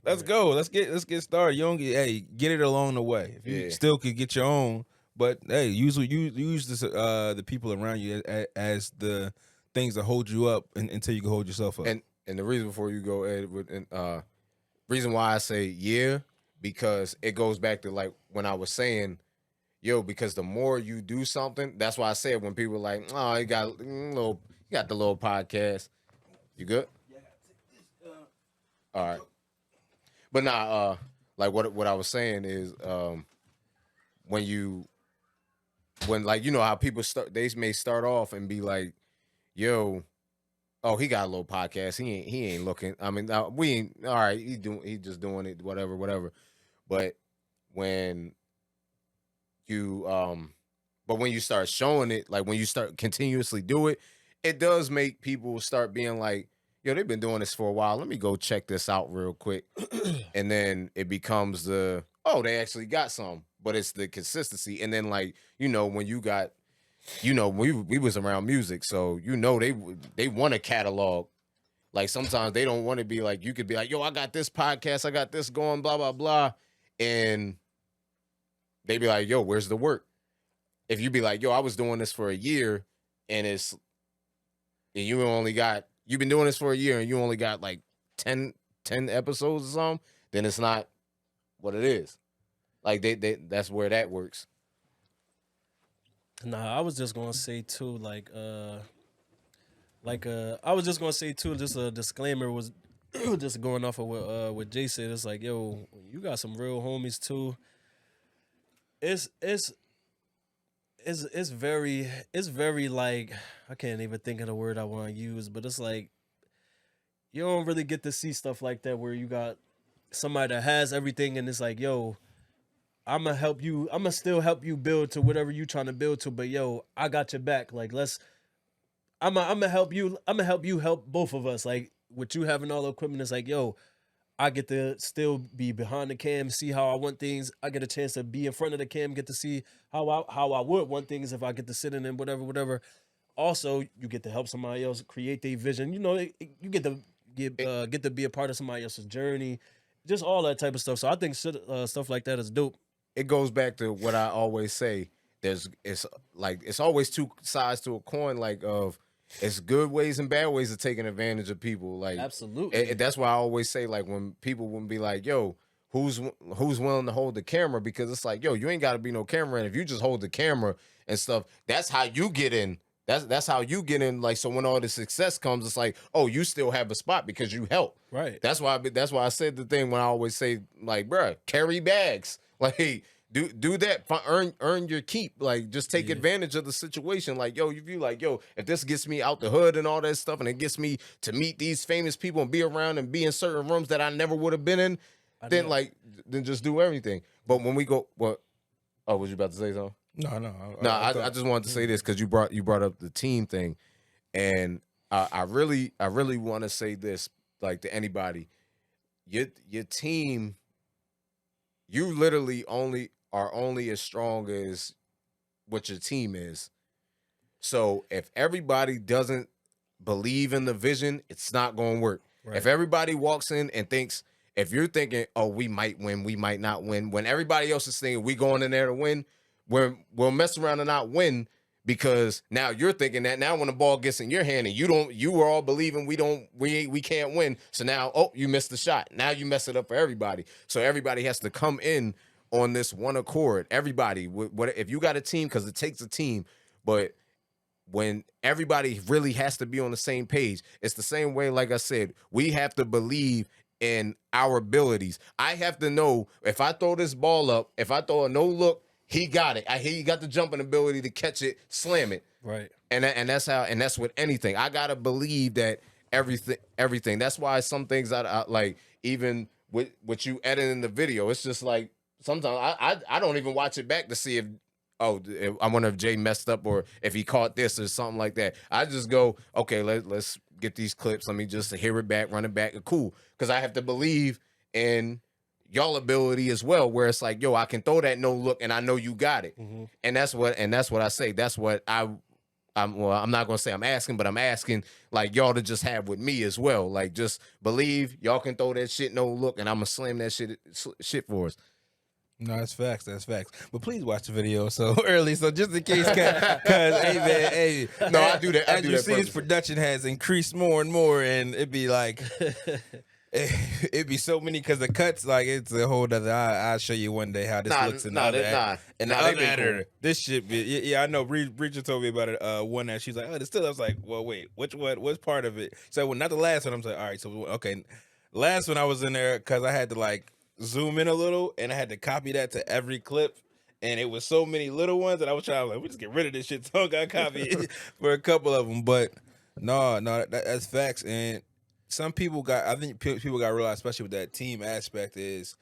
Let's go. Let's get started. You don't get it along the way. If you still could get your own, but hey, use this, the people around you as the things that hold you up until you can hold yourself up. And the reason before you go, Ed, reason why I say because it goes back to like when I was saying, yo, because the more you do something, that's why I said when people are like, oh, you got the little podcast. You good? All right. But nah, like what I was saying is, when like, you know how people they may start off and be like, yo, oh, he got a little podcast. He ain't looking. I mean, we ain't all right. He just doing it, whatever. But when you but when you start showing it, like when you start continuously do it, it does make people start being like, yo, they've been doing this for a while. Let me go check this out real quick. And then it becomes they actually got some, but it's the consistency. And then like, you know, when you got, you know, we was around music, so you know they want a catalog. Like sometimes they don't want to be like, you could be like, yo, I got this podcast, I got this going, blah, blah, blah. And they be like, yo, where's the work? If you be like, yo, I was doing this for a year and you've been doing this for a year and you only got like 10 episodes or something, then it's not what it is. Like that's where that works. Nah, I was just gonna say too, I was just gonna say too, just a disclaimer was just going off of what Jay said. It's like, yo, you got some real homies too. It's very like, I can't even think of the word I want to use, but it's like you don't really get to see stuff like that where you got somebody that has everything and it's like, yo, I'm gonna still help you build to whatever you trying to build to, but yo, I got your back. Like I'm gonna help you help both of us. Like with you having all the equipment, it's like, yo, I get to still be behind the cam, see how I want things. I get a chance to be in front of the cam, get to see how I would want things if I get to sit in and whatever. Also, you get to help somebody else create their vision. You know, you get to be a part of somebody else's journey, just all that type of stuff. So I think stuff like that is dope. It goes back to what I always say. It's always two sides to a coin. Like it's good ways and bad ways of taking advantage of people. Like absolutely, that's why I always say, like, when people wouldn't be like, yo, who's willing to hold the camera? Because it's like, yo, you ain't got to be no camera, and if you just hold the camera and stuff, that's how you get in. That's how you get in. Like, so when all the success comes, it's like, oh, you still have a spot because you help. Right. That's why I said the thing when I always say, like, bruh, carry bags. Like, do that. Earn your keep. Like, just take advantage of the situation. Like, yo, if you like, yo, if this gets me out the hood and all that stuff, and it gets me to meet these famous people and be around and be in certain rooms that I never would have been in, then just do everything. But when we go, what? Oh, was you about to say something? No. I just wanted to say this because you brought up the team thing, and I really want to say this, like, to anybody, your team, you literally are only as strong as what your team is. So if everybody doesn't believe in the vision, it's not going to work. Right. If everybody walks in and thinks, if you're thinking, oh, we might win, we might not win, when everybody else is thinking we going in there to win, we'll mess around and not win, because now you're thinking that. Now when the ball gets in your hand and you were all believing we can't win, so now, oh, you missed the shot. Now you mess it up for everybody. So everybody has to come in on this one accord. Everybody, if you got a team, because it takes a team, but when everybody really has to be on the same page, it's the same way. Like I said, we have to believe in our abilities. I have to know, if I throw this ball up, if I throw a no look, he got it. He got the jumping ability to catch it, slam it. Right. And that's with anything. I gotta believe that everything. That's why some things I like, even with you editing the video, it's just like sometimes I don't even watch it back to see if I wonder if Jay messed up or if he caught this or something like that. I just go, okay, let's get these clips. Let me just hear it back, run it back. Cool, because I have to believe in y'all ability as well, where it's like, yo, I can throw that no look and I know you got it. Mm-hmm. And that's what I say. That's what I'm not gonna say I'm asking, but I'm asking like y'all to just have with me as well. Like, just believe y'all can throw that shit no look, and I'm gonna slam that shit for us. No, that's facts. But please watch the video so early, so just in case, because hey man, no, I do that. As you see, his production has increased more and more, and it'd be like, it'd be so many because the cuts, like, it's a whole other. I'll show you one day how this looks in the other and the other editor. Cool. This shit be, yeah, I know. Breacher told me about it. One that she's like, oh, this still. I was like, well, wait, which one? What's part of it? So, well, not the last one. I'm like, all right, so okay, last one I was in there because I had to like zoom in a little and I had to copy that to every clip. And it was so many little ones that I was trying to like, we just get rid of this shit. So I got copy it for a couple of them. But no, that's facts. And some people I think people got to realize, especially with that team aspect, is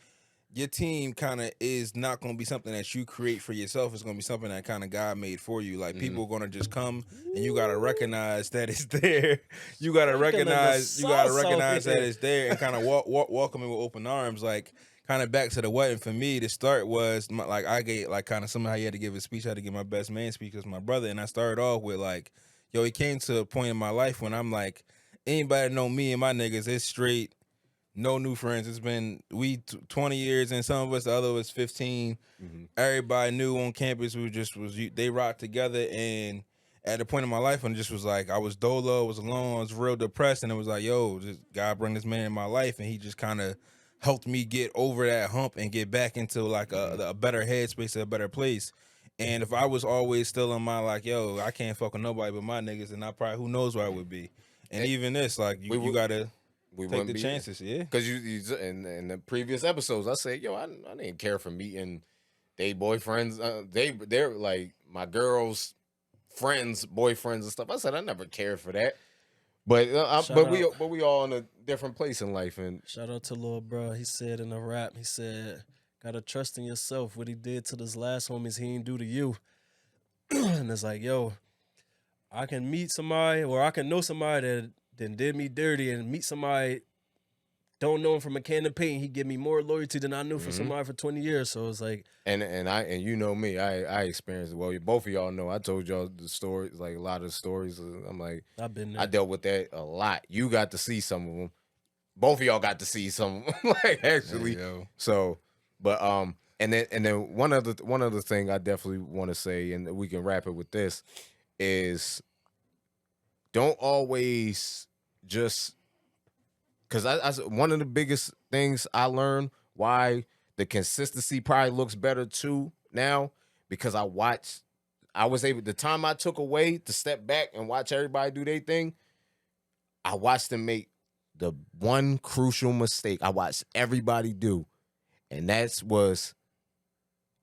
your team kind of is not going to be something that you create for yourself. It's going to be something that kind of God made for you. Like people are going to just come and you got to recognize that it's there. You got to recognize that it's there and kind of welcome it with open arms. Like, kind of back to the wedding for me, the start was like I gave like kind of somehow he had to give a speech. I had to give my best man speech as my brother, and I started off with like, yo, it came to a point in my life when I'm like, anybody know me and my niggas, it's straight, no new friends. It's been 20 years, and some of us, the other was 15. Everybody knew on campus. They rocked together, and at the point in my life when it just was like I was dolo, I was alone, I was real depressed, and it was like, yo, just God bring this man in my life, and he just kind of helped me get over that hump and get back into like a better headspace, a better place. And if I was always still in my like, yo, I can't fuck with nobody but my niggas, and I probably who knows where I would be. And even this, like, you gotta take the chances, yeah. Because you in the previous episodes, I said, yo, I didn't care for meeting they boyfriends. They're like my girls' friends, boyfriends and stuff. I said I never cared for that. But we all in a different place in life. And shout out to Lil Bro. He said in a rap, he said, gotta trust in yourself. What he did to this last homies, he ain't do to you. And it's like, yo, I can meet somebody or I can know somebody that then did me dirty and meet somebody don't know him from a can of paint. He give me more loyalty than I knew for somebody for 20 years. So it's like, and you know me, I experienced it. Well, both of y'all know. I told y'all the stories, like a lot of the stories. I'm like, I've been there. I dealt with that a lot. You got to see some of them. Both of y'all got to see some of them, like actually. So, but and then one other thing I definitely want to say, and we can wrap it with this, is don't always just. Because one of the biggest things I learned why the consistency probably looks better too now, because I was able, the time I took away to step back and watch everybody do their thing, I watched them make the one crucial mistake I watched everybody do. And that was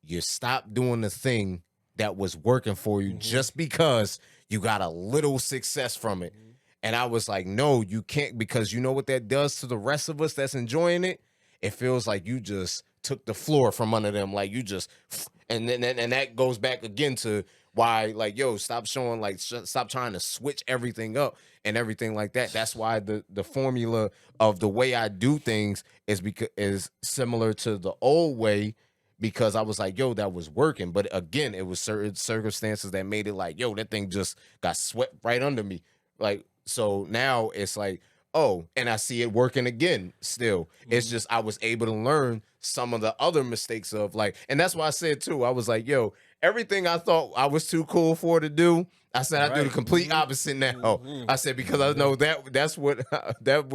you stop doing the thing that was working for you just because you got a little success from it. And I was like, no, you can't, because you know what that does to the rest of us that's enjoying it? It feels like you just took the floor from under them. Like you just, and that goes back again to why, like, yo, stop showing, like, stop trying to switch everything up and everything like that. That's why the formula of the way I do things is similar to the old way, because I was like, yo, that was working. But again, it was certain circumstances that made it like, yo, that thing just got swept right under me. Like, so now it's like, oh, and I see it working again still. It's just I was able to learn some of the other mistakes of like, and that's why I said too, I was like, yo, everything I thought I was too cool for to do, I said I do the complete opposite now. I said, because I know that's what that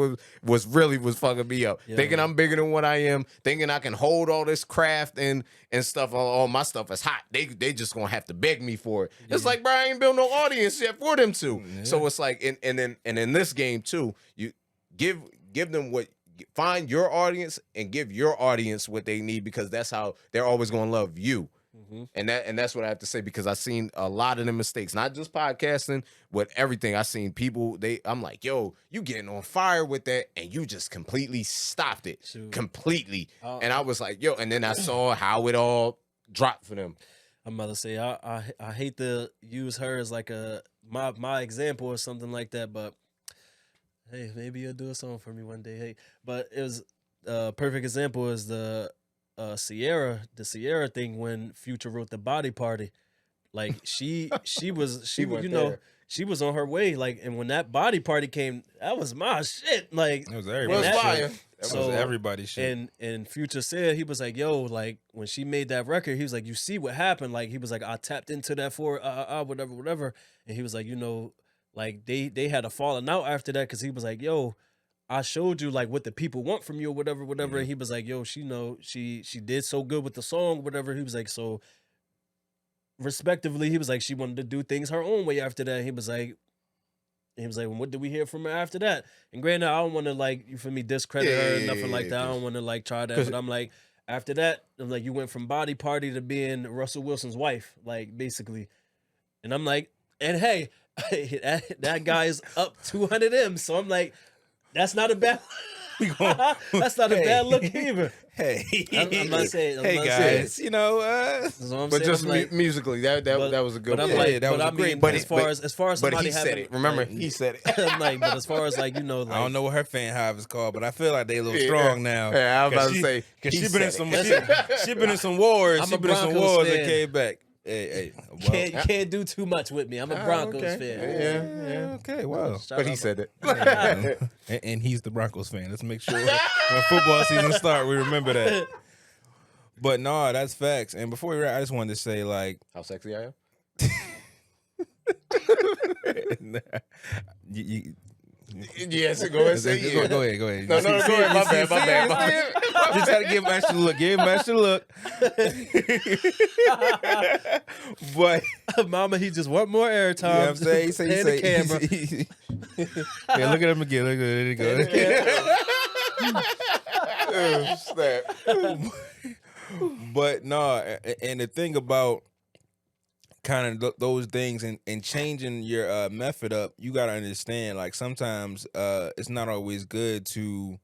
was really fucking me up. Thinking I'm bigger than what I am, thinking I can hold all this craft and stuff. All my stuff is hot. They just gonna have to beg me for it. It's like, bro, I ain't built no audience yet for them to. So it's like, and in this game too, you give them what. Find your audience and give your audience what they need, because that's how they're always gonna love you. And that's what I have to say, because I've seen a lot of the mistakes, not just podcasting, with everything. I've seen people, I'm like, yo, you getting on fire with that, and you just completely stopped it. Completely. And I was like, yo, and then I saw how it all dropped for them. I'm about to say, I hate to use her as like my example or something like that, but hey, maybe you'll do a song for me one day. Hey, but it was a perfect example is the Sierra thing when Future wrote the Body Party. Like she was on her way. Like, and when that Body Party came, that was my shit. Like, it was everybody's fire. That was everybody's shit. And Future said, he was like, yo, like when she made that record, he was like, you see what happened? Like, he was like, I tapped into that for whatever. And he was like, you know, like they had a falling out after that, because he was like, yo, I showed you like what the people want from you or whatever. And he was like, yo, she did so good with the song, whatever. He was like, so respectively, he was like, she wanted to do things her own way after that. He was like, well, what did we hear from her after that? And granted, I don't want to like, you feel me, discredit her or nothing like that. I don't want to like try that, but I'm like, after that, I'm like, you went from Body Party to being Russell Wilson's wife, like basically. And I'm like, and hey, that guy is up 200 M. So I'm like, that's not a bad. That's not a bad look either. Hey, I'm not saying. Hey guys, saying. you know, but just like, musically, that was a good. But I'm one. like, yeah, that but was I a great. mean, But as far as but somebody he said having, it. Remember, like, he said it. I'm like, but as far as like, you know, like, I don't know what her fan hive is called, but I feel like they a little strong now. Yeah, I was about to say because he she been in said some she been in some wars. I'm She a been in some Broncos wars and fan. came back. Hey, well, can't do too much with me. I'm a Broncos okay. fan. Yeah. okay, well. Shout But he out- said it. And he's the Broncos fan. Let's make sure when football season start, we remember that. But no, that's facts. And before we wrap, I just wanted to say, like, How sexy I am? Yes, go ahead. Say yeah. Go ahead. No, go ahead. My bad. Just gotta give him extra look. Give him extra look. But Mama, he just want more airtime. you know what I'm saying? Pay the camera. Yeah, look at him again. Look at there you go. But no, and the thing about kind of those things and changing your method up, you got to understand, like, sometimes it's not always good to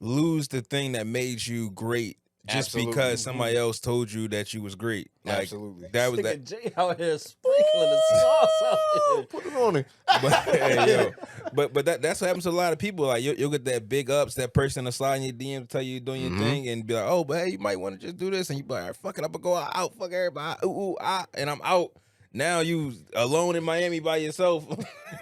lose the thing that made you great just Absolutely. because somebody else told you that you was great. Like, Absolutely. that was Nigga that. Jay out here sprinkling the sauce out here. Put it on him. But, hey, yo, but that's what happens to a lot of people. Like, you'll get that big ups, that person to slide in your DM, tell you you're doing your thing, and be like, oh, but hey, you might want to just do this, and you be like, all right, fuck it, I'm gonna go out, fuck everybody, and I'm out. Now you alone in Miami by yourself.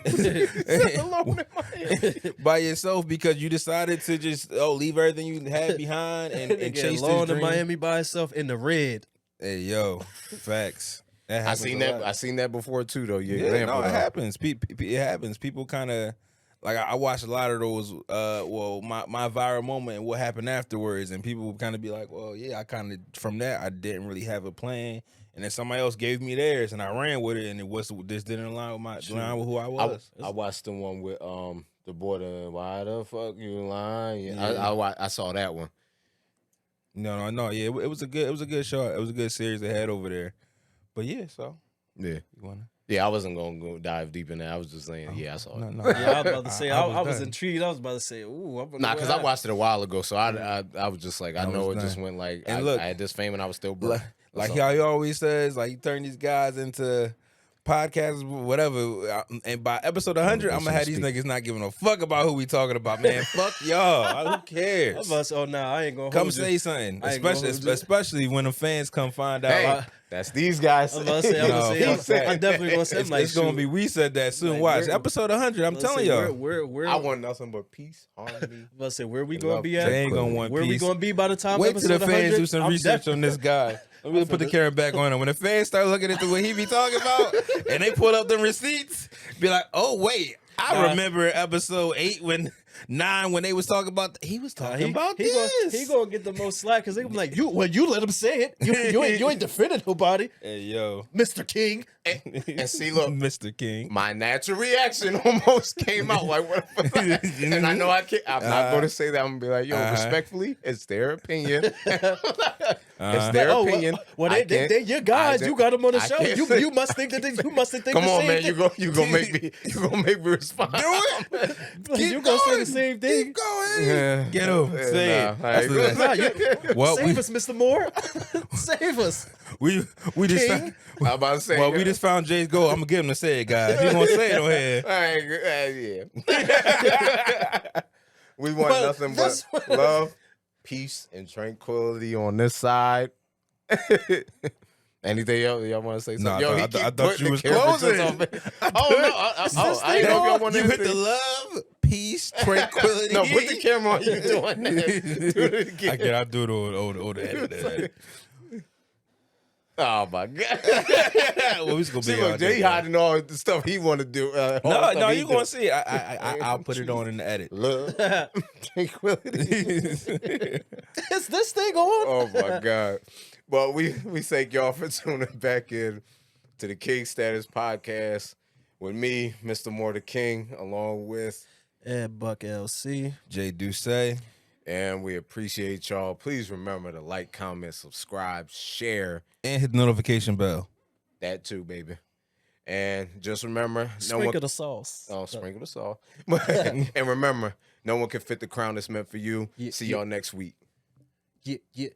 Alone in Miami. By yourself because you decided to just leave everything you had behind and Nigga chase alone this in dream. Miami by himself in the red. Hey, yo, facts. That I happens seen a that. lot. I seen that before too, though. Your Yeah, example, no, it though. happens. It happens. People kind of like I watched a lot of those. My viral moment and what happened afterwards, and people kind of be like, "Well, yeah, I kind of from that I didn't really have a plan." And then somebody else gave me theirs, and I ran with it, and this didn't align with line with who I was. I watched the one with the border. Why the fuck you lying? Yeah. I saw that one. No. Yeah, it was a good show. It was a good series they had over there. But yeah, so Yeah. you wanna? Yeah, I wasn't gonna go dive deep in that. I was just saying, I saw it. No. Yeah, I was about to say, I was done. intrigued. I was about to say, ooh, I'm gonna Nah, go because I out. watched it a while ago, so I was just like, I know was it just done. went like, And I, look, I had this fame and I was still broke. Like how he always says, like, you turn these guys into podcasts, whatever. And by episode 100, I'm gonna have these niggas not giving a fuck about who we talking about, man. Fuck y'all. Who I'm cares? about to say, oh, nah, I ain't gonna Come hold you. say something, I ain't gonna hold you. especially when the fans come find out. Hey, that's these guys. I'm about to say, I'm definitely gonna say, I'm like, It's gonna shoot. be. We said that soon. Like, Watch we're- episode 100. I'm Let's telling say, y'all. where I want nothing but peace, harmony. I'm about to say, where we And gonna love. be They at? ain't gonna want Where we peace. gonna be by the time Wait till the episode fans 100? do some I'm research on this guy. Let me put the camera back on him. When the fans start looking into what he be talking about, and they pull up the receipts, be like, "Oh wait, I remember episode 8 when they was talking about. He was talking about this. He gonna get the most slack because they gonna be like, you let him say it. You ain't defending nobody, Hey yo, Mr. King. And see, look, Mr. King. my natural reaction almost came out like, what the fuck? And I know I'm not going to say that. I'm going to be like, yo, respectfully, it's their opinion. It's their opinion. Well, I they can't- your guys. You got them on the I show. can't You say- you must think that you must think Come the on, same man. thing. You gonna make me respond. Do it. You gonna say the same thing. Keep going. Yeah. Get him. Say it. Nah, That's the- Nah, you- Well, save us, Mr. Moore. Save us. we just King. I'm about to say. well, we just found Jay's goal. I'm gonna get him to say it, guys. He's gonna say it on here. All right, yeah. We want Well, nothing this but love, peace, and tranquility on this side. Anything else y'all want to say? Nah, Yo, I he thought- I keep thought putting you was the camera just closing. on me. Oh no! I didn't know if y'all wanted You hit anything. the love, peace, tranquility. No, put the camera on you doing that. Do it again. I get. I do it over the edit. Oh my god! Well, we just gonna See, be look, out Jay there, hiding all the stuff he want to do. No, you gonna see it. I'll put it on in the edit. Love, tranquility. Is this thing on? Oh my god! But we thank y'all for tuning back in to the King Status Podcast with me, Mr. Moore the King, along with EdBuck LC. Jay Ducey. and we appreciate y'all. Please remember to like, comment, subscribe, share. And hit the notification bell. That too, baby. And just remember, Sprinkle the sauce. Oh, sprinkle the salt. And remember, no one can fit the crown that's meant for you. Yeah, See yeah. y'all next week. Yeah.